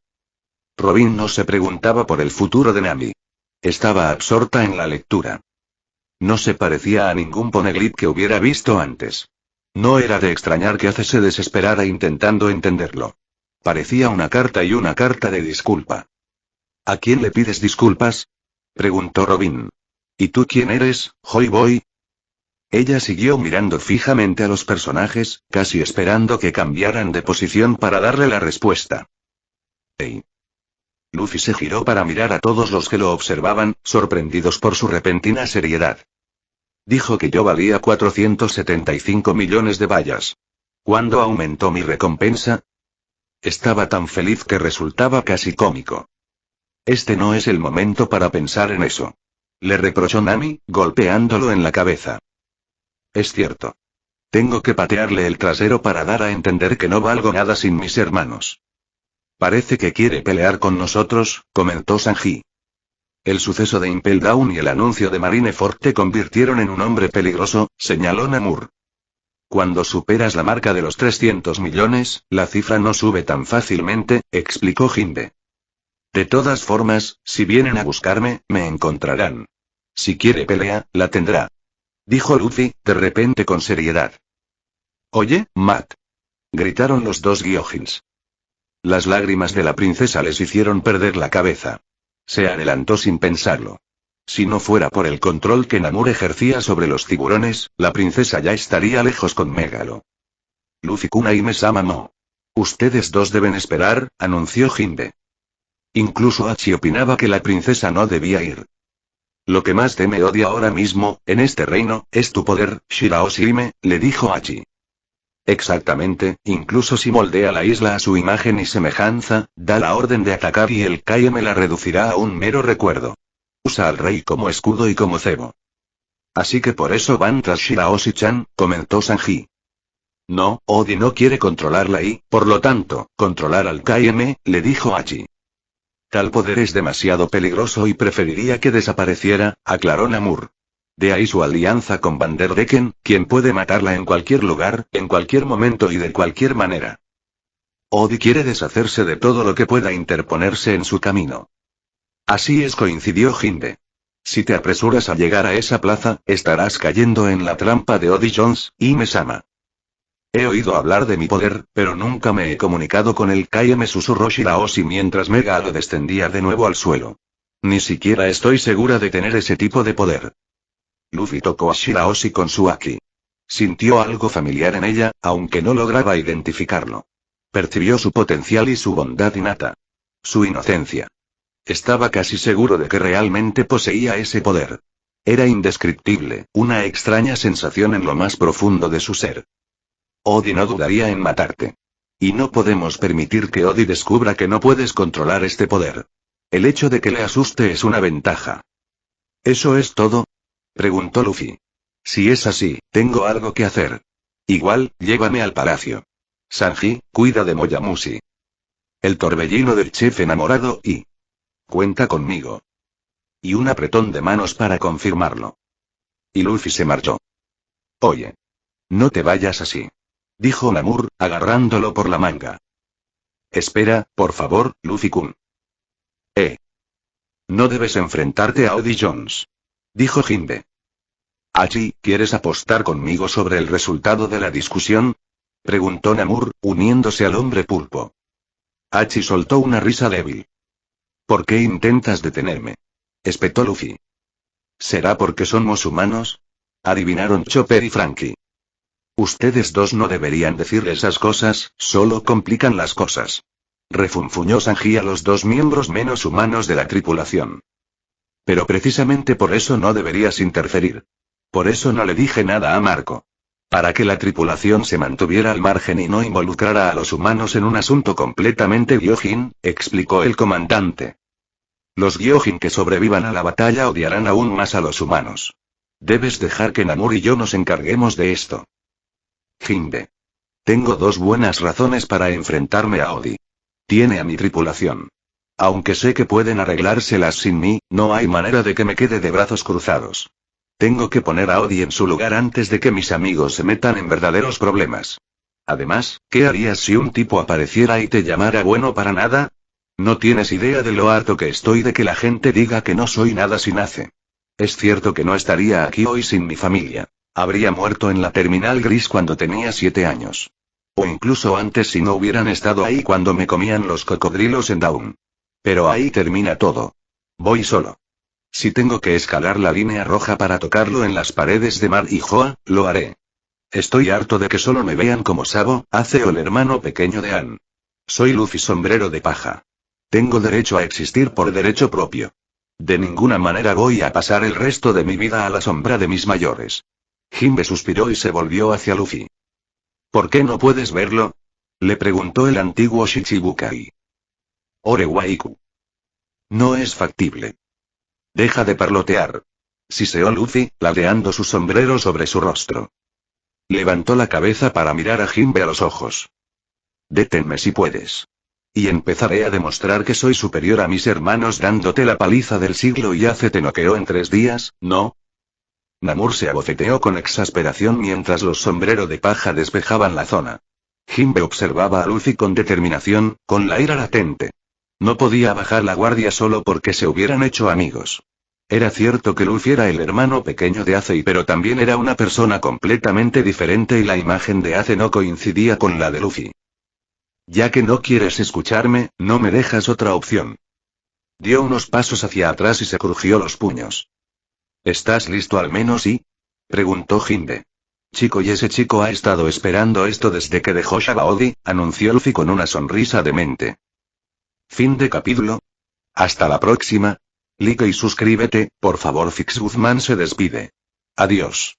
Robin no se preguntaba por el futuro de Nami. Estaba absorta en la lectura. No se parecía a ningún poneglyph que hubiera visto antes. No era de extrañar que Ace se desesperara intentando entenderlo. Parecía una carta y una carta de disculpa. ¿A quién le pides disculpas? Preguntó Robin. ¿Y tú quién eres, Joy Boy? Ella siguió mirando fijamente a los personajes, casi esperando que cambiaran de posición para darle la respuesta. ¡Ey! Luffy se giró para mirar a todos los que lo observaban, sorprendidos por su repentina seriedad. Dijo que yo valía 475 millones de bayas. ¿Cuándo aumentó mi recompensa? Estaba tan feliz que resultaba casi cómico. Este no es el momento para pensar en eso. Le reprochó Nami, golpeándolo en la cabeza. Es cierto. Tengo que patearle el trasero para dar a entender que no valgo nada sin mis hermanos. Parece que quiere pelear con nosotros, comentó Sanji. El suceso de Impel Down y el anuncio de Marineford te convirtieron en un hombre peligroso, señaló Namur. Cuando superas la marca de los 300 millones, la cifra no sube tan fácilmente, explicó Jimbe. De todas formas, si vienen a buscarme, me encontrarán. Si quiere pelea, la tendrá. Dijo Luffy, de repente con seriedad. Oye, Matt. Gritaron los dos Gyojins. Las lágrimas de la princesa les hicieron perder la cabeza. Se adelantó sin pensarlo. Si no fuera por el control que Namur ejercía sobre los tiburones, la princesa ya estaría lejos con Megalo. Luffy-kun y Mesama no. Ustedes dos deben esperar, anunció Jimbe. Incluso Hachi opinaba que la princesa no debía ir. Lo que más teme odia ahora mismo, en este reino, es tu poder, Shirahoshime, le dijo Hachi. Exactamente, incluso si moldea la isla a su imagen y semejanza, da la orden de atacar y el Kaime la reducirá a un mero recuerdo. Usa al rey como escudo y como cebo. Así que por eso van tras Shirahoshi-chan, comentó Sanji. No, Odi no quiere controlarla y, por lo tanto, controlar al Kaime, le dijo Hachi. Tal poder es demasiado peligroso y preferiría que desapareciera, aclaró Namur. De ahí su alianza con Vanderdecken, quien puede matarla en cualquier lugar, en cualquier momento y de cualquier manera. Odi quiere deshacerse de todo lo que pueda interponerse en su camino. Así es, coincidió Jimbe. Si te apresuras a llegar a esa plaza, estarás cayendo en la trampa de Odi Jones, y Mesama. He oído hablar de mi poder, pero nunca me he comunicado con el Kai, me susurró Shirahoshi mientras Megalo descendía de nuevo al suelo. Ni siquiera estoy segura de tener ese tipo de poder. Luffy tocó a Shirahoshi con su haki. Sintió algo familiar en ella, aunque no lograba identificarlo. Percibió su potencial y su bondad innata. Su inocencia. Estaba casi seguro de que realmente poseía ese poder. Era indescriptible, una extraña sensación en lo más profundo de su ser. Odi no dudaría en matarte. Y no podemos permitir que Odi descubra que no puedes controlar este poder. El hecho de que le asuste es una ventaja. ¿Eso es todo?, preguntó Luffy. Si es así, tengo algo que hacer. Igual, llévame al palacio. Sanji, cuida de Moyamushi. El torbellino del chef enamorado y... Cuenta conmigo. Y un apretón de manos para confirmarlo. Y Luffy se marchó. Oye. No te vayas así. Dijo Namur, agarrándolo por la manga. Espera, por favor, Luffy-kun. No debes enfrentarte a Odi Jones. Dijo Jimbe. Hachi, ¿quieres apostar conmigo sobre el resultado de la discusión? Preguntó Namur, uniéndose al hombre pulpo. Hachi soltó una risa débil. ¿Por qué intentas detenerme?, espetó Luffy. ¿Será porque somos humanos?, adivinaron Chopper y Frankie. Ustedes dos no deberían decir esas cosas, solo complican las cosas. Refunfuñó Sanji a los dos miembros menos humanos de la tripulación. Pero precisamente por eso no deberías interferir. Por eso no le dije nada a Marco. Para que la tripulación se mantuviera al margen y no involucrara a los humanos en un asunto completamente Gyojin, explicó el comandante. Los Gyojin que sobrevivan a la batalla odiarán aún más a los humanos. Debes dejar que Namur y yo nos encarguemos de esto. Jimbe. Tengo dos buenas razones para enfrentarme a Odi. Tiene a mi tripulación. Aunque sé que pueden arreglárselas sin mí, no hay manera de que me quede de brazos cruzados. Tengo que poner a Odi en su lugar antes de que mis amigos se metan en verdaderos problemas. Además, ¿qué harías si un tipo apareciera y te llamara bueno para nada? No tienes idea de lo harto que estoy de que la gente diga que no soy nada si nace. Es cierto que no estaría aquí hoy sin mi familia. Habría muerto en la terminal gris cuando tenía 7 años. O incluso antes si no hubieran estado ahí cuando me comían los cocodrilos en Dawn. Pero ahí termina todo. Voy solo. Si tengo que escalar la línea roja para tocarlo en las paredes de Mar y Joa, lo haré. Estoy harto de que solo me vean como Sabo, Ace o el hermano pequeño de Ann. Soy Luffy sombrero de paja. Tengo derecho a existir por derecho propio. De ninguna manera voy a pasar el resto de mi vida a la sombra de mis mayores. Jimbe suspiró y se volvió hacia Luffy. ¿Por qué no puedes verlo?, le preguntó el antiguo Shichibukai. Orewaiku. No es factible. Deja de parlotear. Siseó Luffy, ladeando su sombrero sobre su rostro. Levantó la cabeza para mirar a Jimbe a los ojos. Deténme si puedes. Y empezaré a demostrar que soy superior a mis hermanos dándote la paliza del siglo y hace te noqueó en 3 días, ¿no? Namor se abofeteó con exasperación mientras los sombrero de paja despejaban la zona. Jimbe observaba a Luffy con determinación, con la ira latente. No podía bajar la guardia solo porque se hubieran hecho amigos. Era cierto que Luffy era el hermano pequeño de Ace, pero también era una persona completamente diferente y la imagen de Ace no coincidía con la de Luffy. Ya que no quieres escucharme, no me dejas otra opción. Dio unos pasos hacia atrás y se crujió los puños. ¿Estás listo al menos y? Preguntó Jimbe. Chico, y ese chico ha estado esperando esto desde que dejó Sabaody, anunció Luffy con una sonrisa demente. Fin de capítulo. Hasta la próxima. Like y suscríbete, por favor. Fix Guzmán se despide. Adiós.